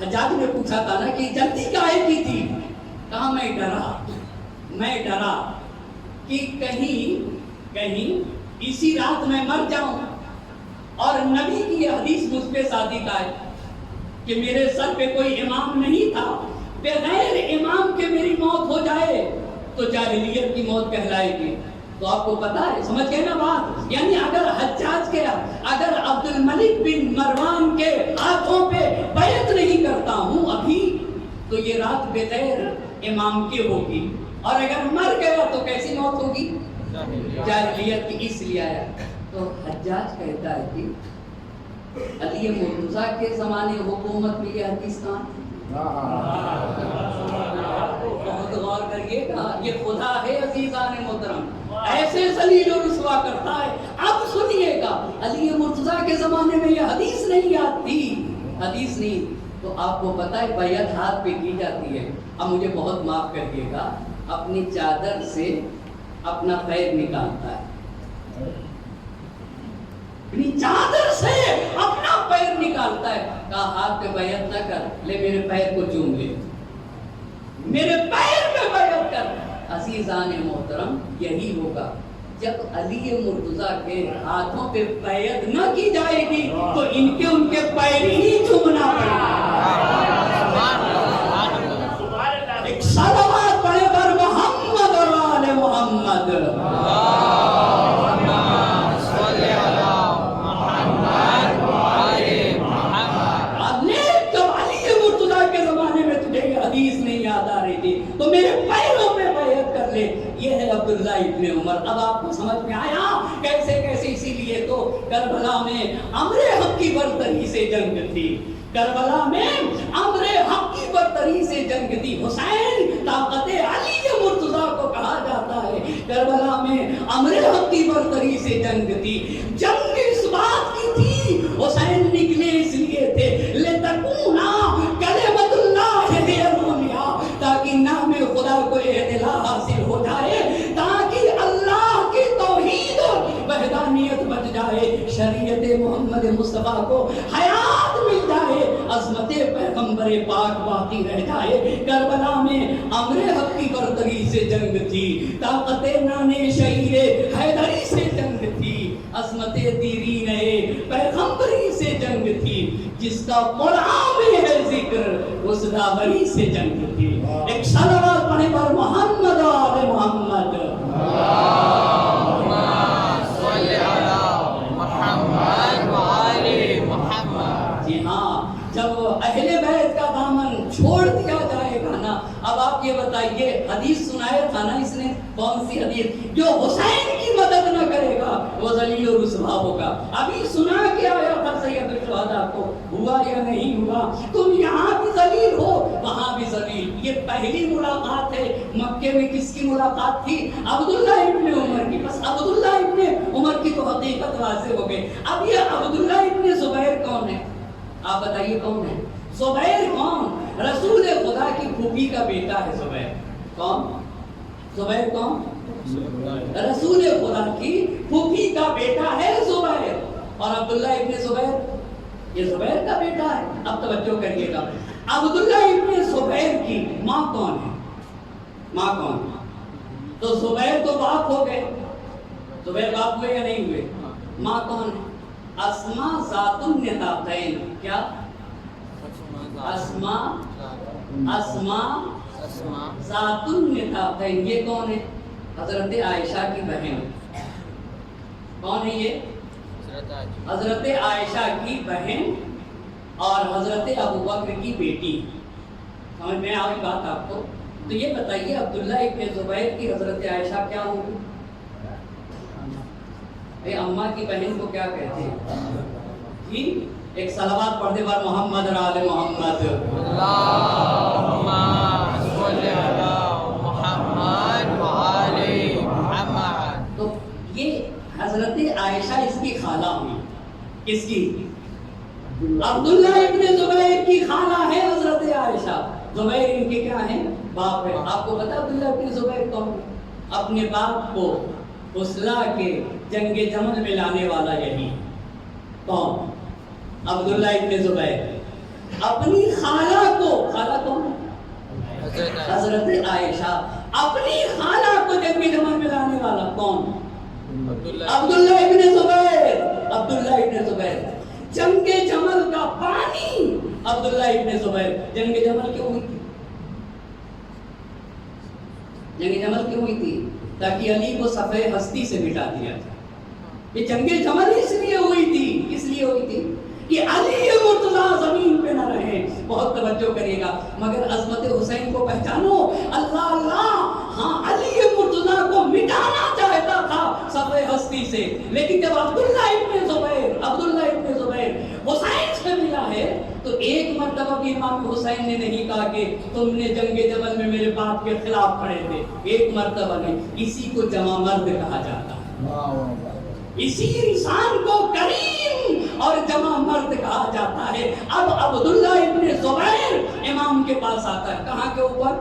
حجاج نے پوچھا تھا نا کہ جلدی کاہے کی تھی؟ کہا میں ڈرا کہ کہیں اسی رات میں مر جاؤں، اور نبی کی یہ حدیث مجھ پہ صادق آئے کہ میرے سر پہ کوئی امام نہیں تھا، بغیر امام کے میری موت ہو جائے تو جاہلیت کی موت کہلائے گی۔ تو آپ کو پتا ہے، سمجھ گئے نا بات؟ یعنی اگر حجاج کے، اگر عبد الملک بن مروان کے ہاتھوں پہ بیعت نہیں کرتا ہوں ابھی، تو یہ رات بغیر امام کے ہوگی، اور اگر مر گیا تو کیسی موت ہوگی؟ جاہلیت کی۔ اس لیے آیا تو حجاج کہتا ہے کہ علی مرتضیٰ کے زمانے حکومت میں یہ حدیث کہاں تھی؟ بہت غور کریے گا، یہ خدا ہے عزیزان محترم، ایسے ذلیل و رسوا کرتا ہے۔ اب سنیے گا، علی مرتضیٰ کے زمانے میں یہ حدیث نہیں آتی، حدیث نہیں۔ تو آپ کو پتا ہے بیعت ہاتھ پہ کی جاتی ہے۔ اب مجھے بہت معاف کریے گا، اپنی چادر سے اپنا پیر نکالتا ہے، اپنی چادر سے اپنا پیر نکالتا ہے، کہا ہاتھ پہ بیعت نہ کر، لے میرے پیر کو چوم لے، میرے پیر پہ بیعت کر۔ عزیزان محترم، یہی ہوگا جب علی مرتضیٰ کے ہاتھوں پہ بیعت نہ کی جائے گی تو ان کے پیر ہی چومنا پڑے گا۔ ایک صلوات پڑھے پر محمد اور آل محمد۔ تو میرے پیروں پہ بیعت کر لے۔ یہ ہے عبداللہ ابن عمر۔ اب آپ کو سمجھ میں آیا کیسے کیسے؟ اسی لیے تو کربلا میں امر حق کی برتری سے جنگ تھی، کربلا میں امر حق کی برتری سے جنگ تھی۔ حسین طاقت علی مرتضیٰ کو کہا جاتا ہے، کربلا میں امر حق کی برتری سے جنگ تھی۔ جنگ اس بات کی تھی، حسین نکلے اس لیے تھے، لتکونا کلمۃ اللہ ہی العلیٰ، تاکہ نام خدا کو اعتلا حاصل ہو جائے، تاکہ اللہ کی توحید اور وحدانیت بچ جائے، شریعت محمد مصطفیٰ کو حیات مل جائے، عظمت پیغمبر پاک باقی رہ جائے۔ کربلا میں امر حق کی برتری سے جنگ تھی، طاقت نانے شہیر حیدری سے جنگ تھی، عظمت دیرین پیغمبری سے جنگ تھی، جس کا قرآن میں ہے ذکر اس داوری سے جنگ تھی۔ ایک صلوات پڑھے پر محمد آل محمد۔ جی ہاں، جب اہل بیت کا دامن چھوڑ دیا جائے گا نا، اب آپ یہ بتائیے، حدیث سنایا تھا نا اس نے، کون سی حدیث؟ جو حسین کی مدد نہ کرے گا وہ ذلیل و رسوا ہوگا۔ ابھی سنا کے آیا تھا سید الشہداء کو، ہوا یا نہیں ہوا؟ تم یہاں بھی ذلیل ہو، وہاں بھی ذلیل۔ یہ پہلی ملاقات ہے۔ مکے میں کس کی ملاقات تھی؟ عبداللہ ابن عمر کی۔ بس عبداللہ ابن عمر کی تو حقیقت واضح ہو گئی۔ اب یہ عبداللہ ابن زبیر کون ہے؟ آپ بتائیے کون ہے؟ زبیر کون؟ رسول خدا کی پھوپھی کا بیٹا ہے زبیر۔ کون؟ زبیر کون؟ رسول خدا کی پھوپھی کا بیٹا ہے زبیر۔ اور عبداللہ ابن زبیر، یہ زبیر کا بیٹا ہے۔ اب توجہ کریے گا، عبداللہ ابن زبیر کی ماں کون ہے؟ ماں کون؟ تو زبیر تو باپ ہو گئے، زبیر باپ ہوئے یا نہیں ہوئے؟ ماں کون ہے؟ اسما ذات النطاقین۔ کیا؟ اسما ذات النطاقین۔ یہ کون ہے؟ حضرت عائشہ کی بہن۔ کون ہے یہ؟ حضرت عائشہ کی بہن اور حضرت ابوبکر کی بیٹی۔ سمجھ میں آئی بات آپ کو؟ تو یہ بتائیے عبداللہ ابن زبیر کی حضرت عائشہ کیا ہوگی؟ اماں کی بہن کو کیا کہتے ہیں؟ جی ایک صلوات پڑھنے پر محمد اور آل محمد۔ اللہم صلی علی محمد و آل محمد۔ تو یہ حضرت عائشہ اس کی خالہ ہوئی۔ کس کی؟ عبداللہ ابن زبیر کی خالہ ہے حضرت عائشہ۔ زبیر ان کے کیا ہیں؟ باپ ہے۔ آپ کو پتا عبداللہ ابن زبیر کون ہے؟ اپنے باپ کو حسلا کے جنگ جمل میں لانے والا یہی کون؟ عبداللہ ابن زبیر۔ اپنی خالہ کو حضرت حضرت عائشہ اپنی خالہ کو جنگ جمل میں لانے والا کون؟ عبداللہ ابن زبیر جنگ جمل کا پانی عبداللہ ابن زبیر جنگ جمل کیوں ہوئی تھی؟ جنگ جمل کیوں ہوئی تھی؟ تاکہ علی کو صفحہ ہستی سے مٹا دیا جائے. یہ جنگ جمل اس لیے ہوئی تھی کہ علی مرتضیٰ زمین پہ نہ رہے. بہت توجہ کریے گا. مگر عظمت حسین کو پہچانو. اللہ اللہ، ہاں علی مرتضیٰ کو مٹانا چاہتا تھا صفحہ ہستی سے، لیکن جب عبداللہ ابن زبیر حسین سے ملا ہے تو ایک مرتبہ بھی امام حسین نے نہیں کہا کہ تم نے جنگ جمل میں میرے باپ کے خلاف کھڑے تھے. ایک مرتبہ نہیں. اسی کو جمع مرد کہا جاتا ہے. اسی انسان کو کریم اور جمع مرد کہا جاتا ہے. اب عبداللہ ابن زبیر امام کے پاس آتا ہے. کہاں کے اوپر؟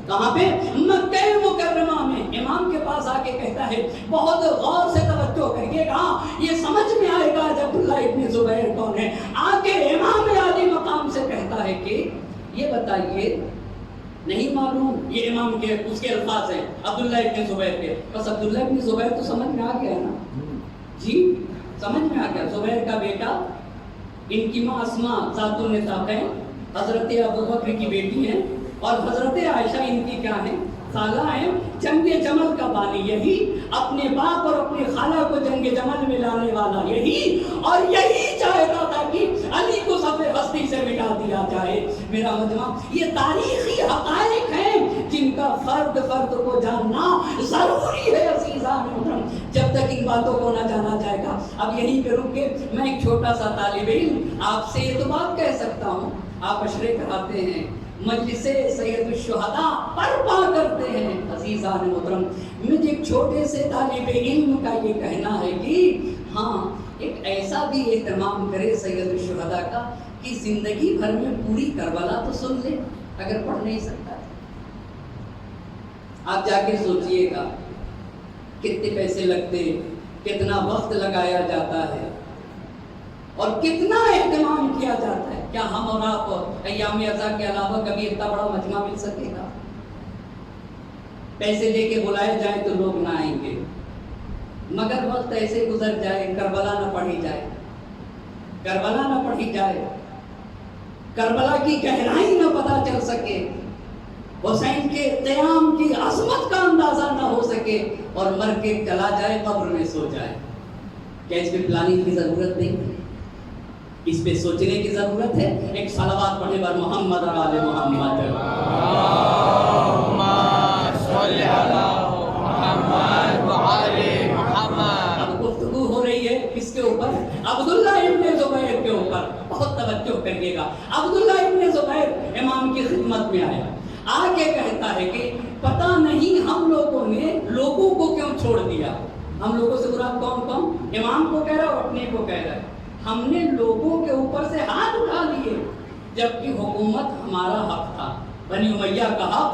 کہاں پہ؟ مکہ مکرمہ میں. امام کے پاس آ کے کہتا ہے، بہت غور سے توجہ کریے گا، یہ سمجھ میں آئے گا جب عبداللہ ابن زبیر کون ہے. آ کے امام عالی مقام سے کہتا ہے کہ یہ بتائیے، نہیں معلوم. یہ امام کے اس کے الفاظ ہیں عبداللہ ابن زبیر کے. بس عبداللہ ابن زبیر تو سمجھ میں آ گیا نا جی، سمجھ میں آ گیا. زبیر کا بیٹا، ان کی ماں اسماء ذات النطاقین حضرت ابوبکر کی بیٹی ہیں، اور حضرت عائشہ ان کی کیا ہیں؟ خالہ ہیں. جنگ جمل کا بانی یہی، اپنے باپ اور اپنی خالہ کو جنگ جمل میں لانے والا یہی، اور یہی چاہتا تھا کہ علی کو صفحہ ہستی سے مٹا دیا جائے. میرا مجمع، یہ تاریخی حقائق ہیں جن کا فرد کو جاننا ضروری ہے عزیزان محترم. جب تک ان باتوں کو نہ جانا جائے گا. اب یہیں پہ رک کے میں ایک چھوٹا سا طالب علم آپ سے یہ تو بات کہہ سکتا ہوں. آپ اشرے کراتے ہیں، مجلس سید الشہداء برپا کرتے ہیں. عزیزان محترم، مجھے ایک چھوٹے سے طالب علم کا یہ کہنا ہے کہ ہاں، ایک ایسا بھی اہتمام کرے سید الشہداء کا کہ زندگی بھر میں پوری کربلا تو سن لے اگر پڑھ نہیں سکتا. آپ جا کے سوچئے گا کتنے پیسے لگتے، کتنا وقت لگایا جاتا ہے اور کتنا اہتمام کیا جاتا ہے. کیا ہم اور آپ ایام ازا کے علاوہ کبھی اتنا بڑا مجمع مل سکے گا؟ پیسے لے کے بلائے جائیں تو لوگ نہ آئیں گے، مگر وقت ایسے گزر جائے، کربلا نہ پڑھی جائے، کربلا کی گہرائی نہ پتہ چل سکے، حسین کے قیام کی عظمت کا اندازہ نہ ہو سکے، اور مر کے چلا جائے، قبر میں سو جائے. کیا اس پہ پلاننگ کی ضرورت نہیں ہے؟ اس پہ سوچنے کی ضرورت ہے. ایک صلوات پڑھے بر محمد اور آل محمد. اللہم صلی علی محمد و آل محمد. اب گفتگو ہو رہی ہے کس کے اوپر؟ عبداللہ ابن زبیر کے اوپر. بہت توجہ کریے گا. عبداللہ ابن زبیر امام کی خدمت میں آیا، آ کے کہتا ہے کہ پتہ نہیں ہم لوگوں نے لوگوں کو کیوں چھوڑ دیا. ہم لوگوں سے مراد کون؟ امام کو کہہ رہا اور اپنے کو کہہ رہا ہے. ہم نے لوگوں کے اوپر سے ہاتھ اٹھا لیے، جبکہ حکومت ہمارا حق تھا، بنی امیہ کا حق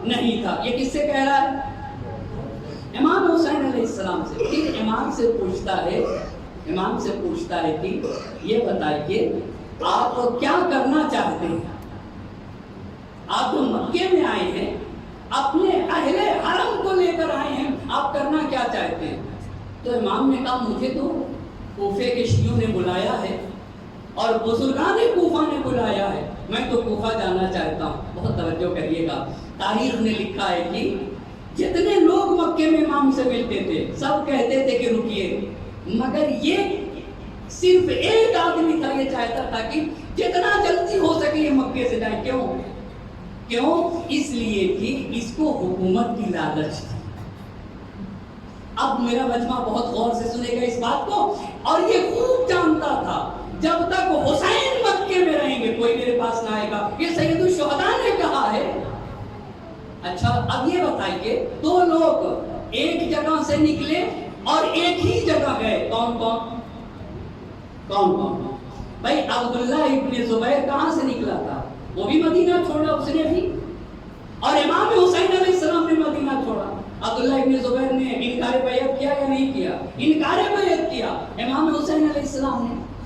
نہیں تھا. یہ کس سے کہہ رہا ہے؟ امام حسین علیہ السلام سے. پھر امام سے پوچھتا ہے کہ یہ بتائیے آپ کیا کرنا چاہتے ہیں؟ آپ تو مکے میں آئے ہیں، اپنے اہل حرم کو لے کر آئے ہیں، آپ کرنا کیا چاہتے ہیں؟ تو امام نے کہا مجھے تو کوفے کے شیعوں نے بلایا ہے اور بزرگان کوفہ نے بلایا ہے، میں تو کوفہ جانا چاہتا ہوں. بہت توجہ کریے گا. تاریخ نے لکھا ہے کہ جتنے لوگ مکے میں امام سے ملتے تھے سب کہتے تھے کہ رکیے، مگر یہ صرف ایک آدمی تھا، یہ چاہتا تھا کہ جتنا جلدی ہو سکے یہ مکے سے جائیں. کیوں؟ اس لیے کہ اس کو حکومت کی لالچ تھی. اب میرا مجمع بہت غور سے سنے گا اس بات کو، اور یہ خوب جانتا تھا جب تک حسین مکے میں رہیں گے کوئی میرے پاس نہ آئے گا. یہ سید الشہداء نے کہا ہے. اچھا اب یہ بتائیے، دو لوگ ایک جگہ سے نکلے اور ایک ہی جگہ گئے، کون بھائی؟ عبداللہ ابن زبیر کہاں سے نکلا تھا؟ وہ بھی مدینہ چھوڑا اس نے بھی، اور امام حسین علیہ السلام نے مدینہ چھوڑا. عبداللہ ابن زبیر نے انکار بیعت کیا یا نہیں کیا؟ انکار بیعت کیا امام حسین علیہ السلام نے.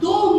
2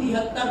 73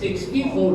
64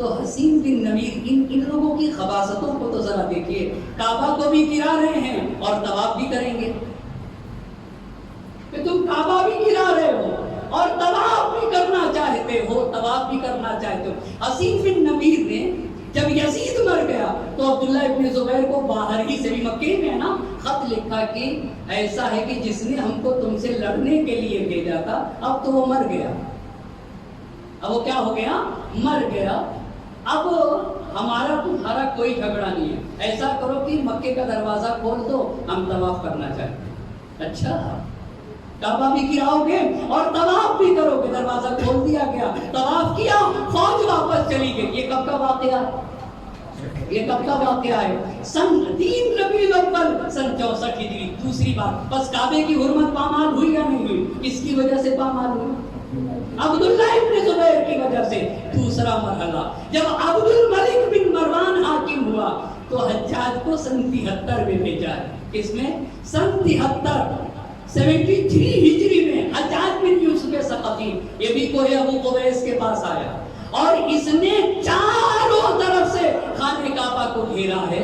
تو حسین بن نمیر ان لوگوں کی خباثتوں کو تو ذرا دیکھیے، کعبہ کو بھی گرا رہے ہیں اور طواف بھی کریں گے، کہ تم کعبہ بھی گرا رہے ہو اور طواف بھی کرنا چاہتے ہو، حسین بن نمیر نے جب یزید مر گیا تو عبداللہ ابن زبیر کو باہر ہی سے بھی، مکے میں نا، خط لکھا کہ ایسا ہے کہ جس نے ہم کو تم سے لڑنے کے لیے بھیجا تھا اب تو وہ مر گیا، اب وہ کیا ہو گیا؟ مر گیا، اب ہمارا تمہارا کوئی جھگڑا نہیں ہے، ایسا کرو کہ مکے کا دروازہ کھول دو، ہم طواف کرنا چاہتے ہیں۔ اچھا، کعبہ بھی گراؤ گے اور طواف بھی کرو گے، دروازہ کھول دیا گیا، طواف کیا، فوج واپس چلی گئی۔ یہ کب کا واقعہ؟ یہ کب کا واقعہ ہے؟ سن 3 ربیع الاول سن 64 ہجری۔ دوسری بات، بس کعبے کی حرمت پامال ہوئی یا نہیں ہوئی؟ کس کی وجہ سے پامال ہوئی؟ عبداللہ ابن زبیر کی وجہ سے۔ دوسرا مرحلہ، جب عبد الملک بن مروان حاکم ہوا تو حجاج کو سن 73 میں بھیجا ہے۔ کس میں؟ سن 73 ہجری میں حجاج بن یوسف ثقفی، یہ بھی کوہ ابو قبیس کے پاس آیا اور اس نے چاروں طرف سے خانہ کعبہ کو گھیرا ہے۔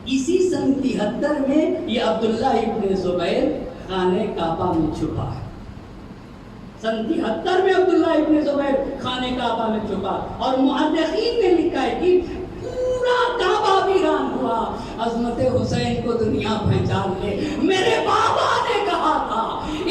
اسی سن 73 میں یہ عبداللہ ابن زبیر خانہ کعبہ میں چھپا ہے۔ سن 73 میں عبداللہ ابن زبیر خانہ کعبہ میں چھپا، اور محدثین نے لکھا ہے کہ پورا کعبہ ویران ہوا، عظمت حسین کو دنیا پہچان لے۔ میرے بابا نے کہا تھا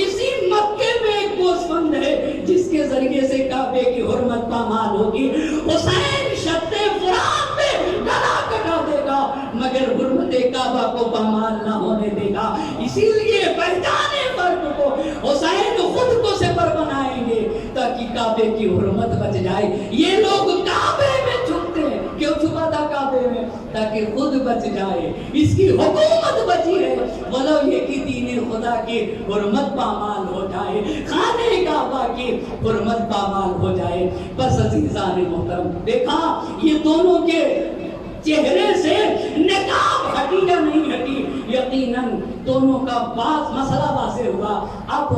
اسی مکے میں ایک گوسفند ہے جس کے ذریعے سے کعبے کی حرمت پامال ہوگی، حسین شط فرات میں گلا کٹا دے گا مگر حرمت کعبہ کو پامال نہ ہونے دے گا۔ اسی لیے پہچانے فرق کو، حسین خود کو سپر بنائیں گے تاکہ کعبے کی حرمت بچ جائے۔ یہ لوگ کعبے میں چھپتے ہیں، کیوں چھپا تھا کعبے میں؟ تاکہ خود بچ جائے، اس کی حکومت بچی ہے، ولو یہ کہ دین خدا کی حرمت پامال ہو جائے، خانہ کعبہ کی حرمت پامال ہو جائے۔ بس عزیزان محترم، دیکھا یہ دونوں کے چہرے سے نقاب ہٹی یا نہیں ہٹی؟ یقیناً دونوں کا بعض مسئلہ واضح ہوا۔ اب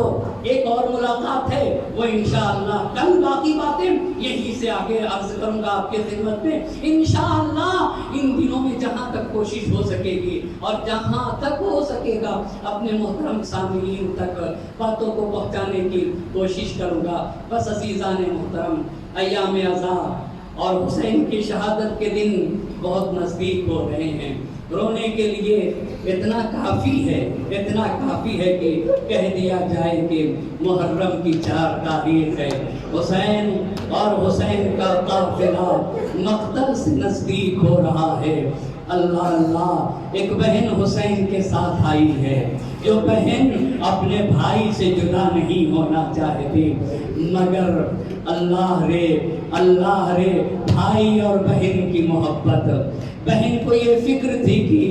ایک اور ملاقات ہے، وہ انشاءاللہ کل، باقی باتیں یہیں سے آگے عرض کروں گا آپ کے خدمت میں انشاءاللہ۔ ان دنوں میں جہاں تک کوشش ہو سکے گی اور جہاں تک ہو سکے گا اپنے محترم سامعین تک باتوں کو پہنچانے کی کوشش کروں گا۔ بس عزیزان محترم، ایام عزا اور حسین کی شہادت کے دن بہت نزدیک ہو رہے ہیں۔ رونے کے لیے اتنا کافی ہے کہ کہہ دیا جائے کہ محرم کی 4 تاریخ ہے، حسین اور حسین کا قافلہ مقتل سے نزدیک ہو رہا ہے۔ اللہ اللہ، ایک بہن حسین کے ساتھ آئی ہے، جو بہن اپنے بھائی سے جدا نہیں ہونا چاہتی، مگر اللہ رے بھائی اور بہن کی محبت۔ بہن کو یہ فکر تھی کہ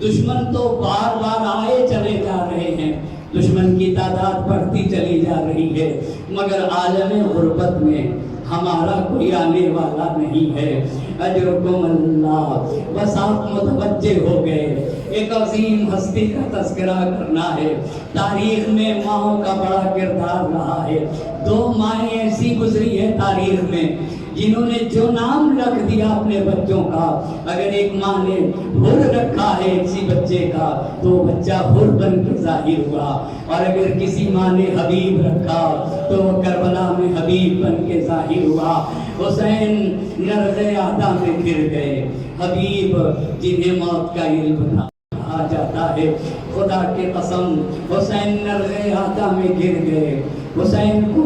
دشمن تو بار بار آئے چلے جا رہے ہیں، دشمن کی تعداد بڑھتی چلی جا رہی ہے، مگر عالم غربت میں ہمارا کوئی آنے والا نہیں ہے۔ اجرکم اللہ، بس آپ متوجہ ہو گئے۔ ایک عظیم ہستی کا تذکرہ کرنا ہے۔ تاریخ میں ماؤں کا بڑا کردار رہا ہے۔ 2 مائیں ایسی گزری ہے تاریخ میں جنہوں نے جو نام رکھ دیا اپنے بچوں کا، اگر ایک ماں نے حر رکھا ہے کسی بچے کا تو بچہ حر بن کے ظاہر ہوا، اور اگر کسی ماں نے حبیب رکھا تو وہ کربلا میں حبیب بن کے ظاہر ہوا۔ حسین نرغ آدھا میں گر گئے، حبیب جنہیں موت کا علم تھا کہا جاتا ہے، خدا کی قسم حسین نرغ آدھا میں گر گئے۔ حسین کو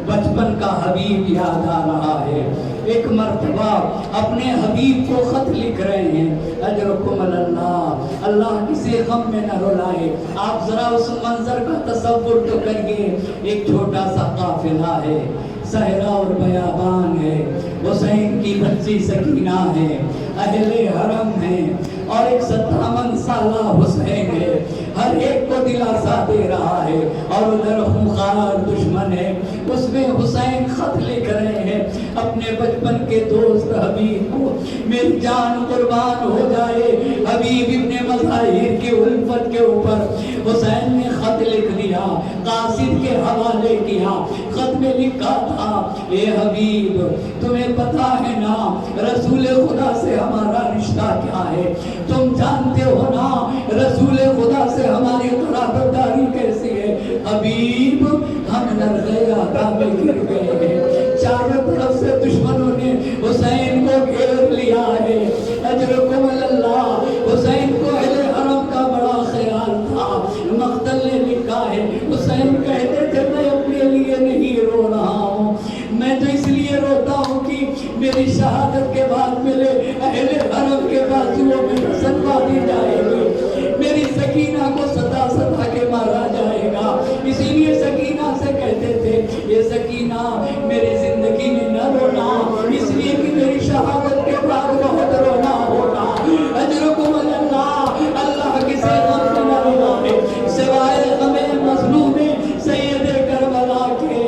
بچپن کا حبیب یاد آ رہا ہے۔ ایک مرتبہ اپنے حبیب کو خط لکھ رہے ہیں، اجرکم اللہ، اللہ کسی غم میں نہ رلائے۔ آپ ذرا اس منظر کا تصور تو کریے، ایک چھوٹا سا قافلہ ہے، صحرا اور بیابان ہے، حسین کی بچی سکینہ ہے، اہل حرم ہے، اور ایک 57 سالہ حسین ہے، ہر ایک کو دلاسا دے رہا ہے، اور ادھر خونخوار دشمن ہے۔ اس میں حسین خط لکھ رہے ہیں اپنے بچپن کے دوست حبیب کو، میری جان قربان ہو جائے حبیب ابن مظاہر کی الفت کے اوپر۔ حسین نے خط لکھ دیا، قاصد کے حوالے کیا، خط میں لکھا تھا اے حبیب تمہیں پتا ہے نا رسول خدا سے ہمارا رشتہ کیا ہے، تم جانتے ہو نا رسول خدا سے ہماری قرابت داری کیسی ہے۔ حبیب ہم نرغے آقا میں گر گئے ہیں، چاروں طرف سے دشمنوں نے حسین کو گھیر لیا ہے، اجرکم اللہ۔ حسین کو اہل حرم کا بڑا خیال تھا، مقتل نے لکھا ہے حسین کہتے تھے میں اپنے لیے نہیں رو رہا ہوں، میں تو اس لیے روتا ہوں کہ میری شہادت کے بعد میرے اہل حرم کے بازوؤں میں سنوا دی جائے گی، میری سکینہ کو ستا ستا کے مارا جائے گا، اسی لیے سکینہ سے کہتے تھے یہ سکینہ میری زندگی میں نہ رونا، اس لیے کہ میری شہادت کے بعد بہت رونا ہوگا۔ اجرکم اللہ، اللہ کسی غم میں نہ روائے سوائے غم مظلوم سید کربلا کے۔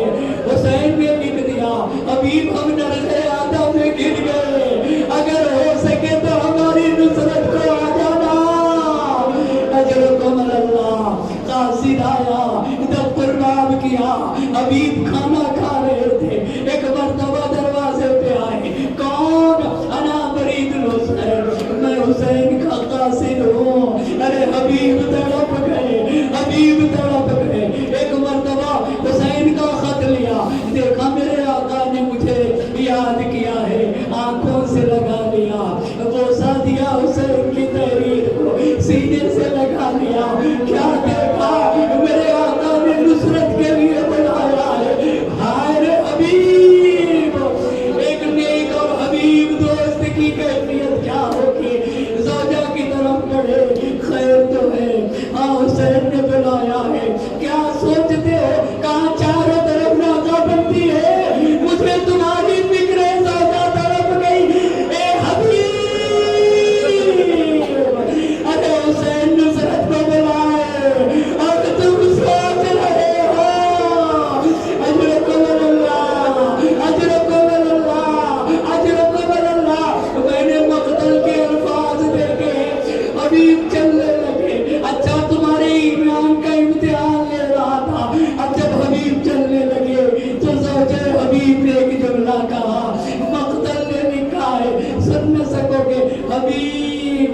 حسین نے لکھ دیا حبیب ہم نرغے آدھا میں گر گئے، اگر ہو سکے تو ہماری نصرت کو آ جانا۔ اجرکم اللہ۔ قاصد آیا، جب قربان کیا، حبیب کھانا کھا رہے تھے، ایک مرتبہ دروازے پہ آئے، کون؟ انا برید الحسین، میں حسین کا قاصد ہوں۔ ارے حبیب تڑپ گئے، حبیب تڑپ گئے۔ ایک مرتبہ حسین کا خط لیا، دیکھا میرے آقا نے مجھے یاد کیا ہے، آنکھوں سے لگا لیا، بوسہ دیا حسین کی تحریر کو، سینے سے لگا لیا، کیا دیکھا میرے آقا نے نصرت کے لیے بلایا ہے۔ ہائے رے حبیب، ایک نیک اور حبیب دوست کی کیفیت کیا ہوگی؟ زوجہ کی طرف بڑھے، خیر تو ہے، ہاں حسین نے بلایا ہے، کیا سوچتے ہو کہاں چاروں طرف ناکہ بنتی ہے؟ مجھے تمہاری فکر زوجہ طرف گئی، اے حبیب، ارے حسین نصرت کو بلائے، اب تم سوچ رہے ہو۔ اجرکم اللہ، اجرکم اللہ، اجرکم اللہ۔ میں نے مقتل کے الفاظ دیکھے، حبیب چلنے لگے، اچھا تمہارے ایمان کا امتحان لے رہا تھا۔ اب جب حبیب چلنے لگے تو زوجہ حبیب نے ایک جملہ کہا، مقتل نے لکھا ہے، سن نہ سکو گے، حبیب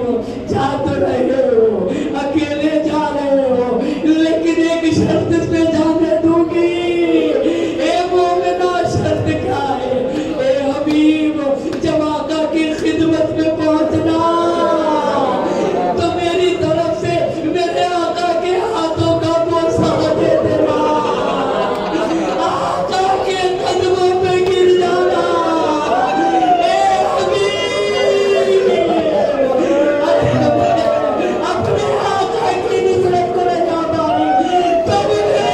جا تو رہے ہو، اکیلے جا رہے ہو، لیکن ایک شرط پہ جانے دوں گی۔ اے مومنہ شرط کیا ہے؟ اے حبیب جب آقا کی خدمت میں پہنچنا تو میری طرف سے میرے آقا کے ہاتھوں کا بوسہ دے دینا، آقا کے قدموں پہ گر جانا۔ اے حبیب اپنے آقا کی نصرت کو لے جاتا ہے، تم نے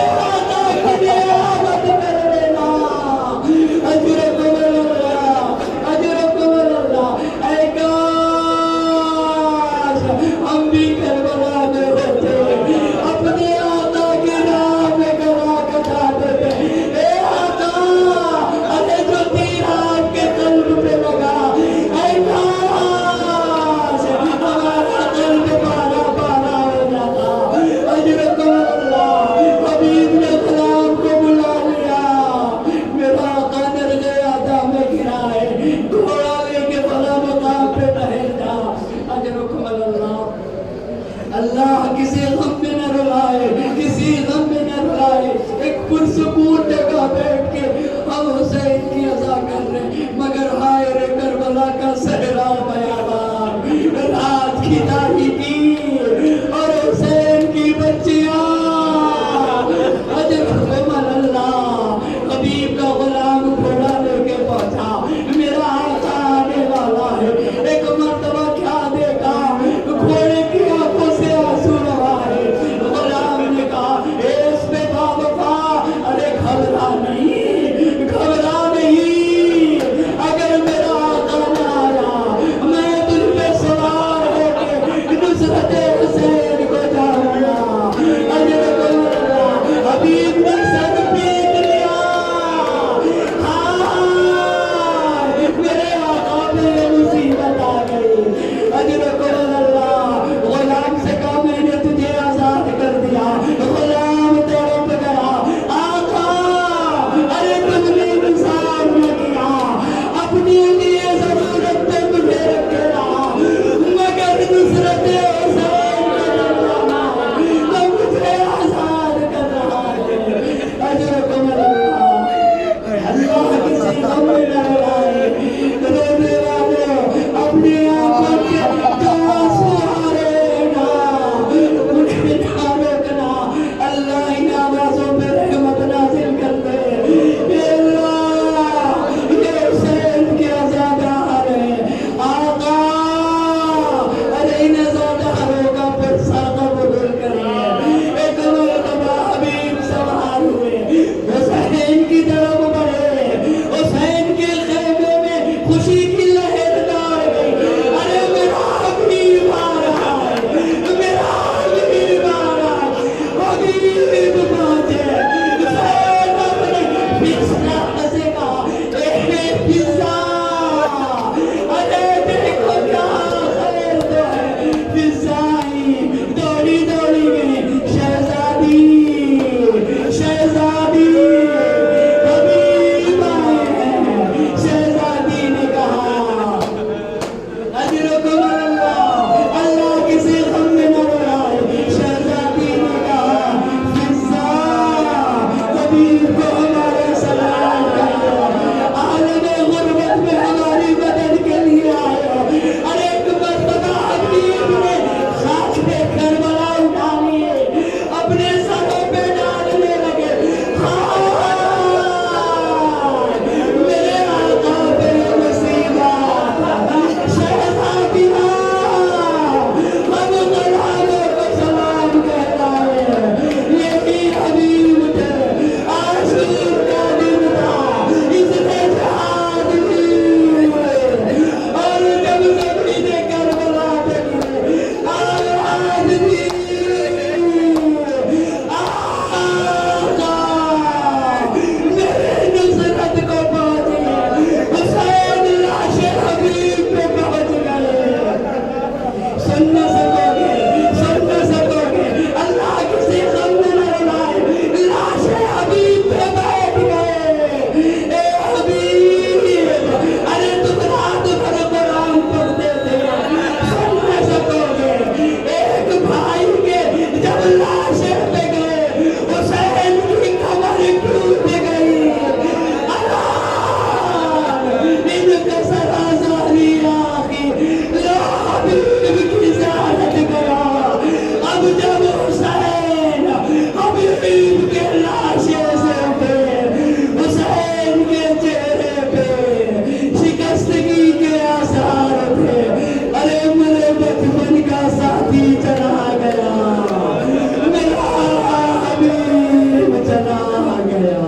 حبیب کو ہمارا سلام کرنا، عالم غربت میں ہماری مدد کے لیے آیا، اور ایک مرتبہ حبیب نے خاک پہ کربلا اٹھا لیے، اپنے سروں پہ ڈالنے لگے، میرے آقا پہ مصیبت، شہزادیاں ہم غلاموں کو سلام کہتا ہے، یہی حبیب تھے، عاشور کا دن تھا، اس نے جہاد کی، اور جب زمین کربلا پہ گرے، آواز دی، آقا میرے نصرت کو پہنچے، حسین لاش حبیب پہ پہنچ گئے، سن نہ سکو گے، اللہ کسی غم میں نہ رلائے، لاش حبیب پہ بیٹھ گئے، اے حبیب، ارے تم رات بھر قرآن پڑھتے تھے، سن نہ سکو گے، ایک بھائی کے جب لاشیں پہ گئے، حسین کی کمر ٹوٹ گئی، ان کا سرازاری آخی، لو حبیب کی زیارت کرا، اب جب حسین حبیب کے لاشے سے اٹھے، حسین کے چہرے پہ شکستگی کے آثار تھے، ارے میرے بچپن کا ساتھی چلا گیا، میرا حبیب چلا گیا۔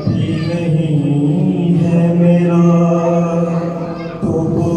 بھی نہیں ہے میرا تو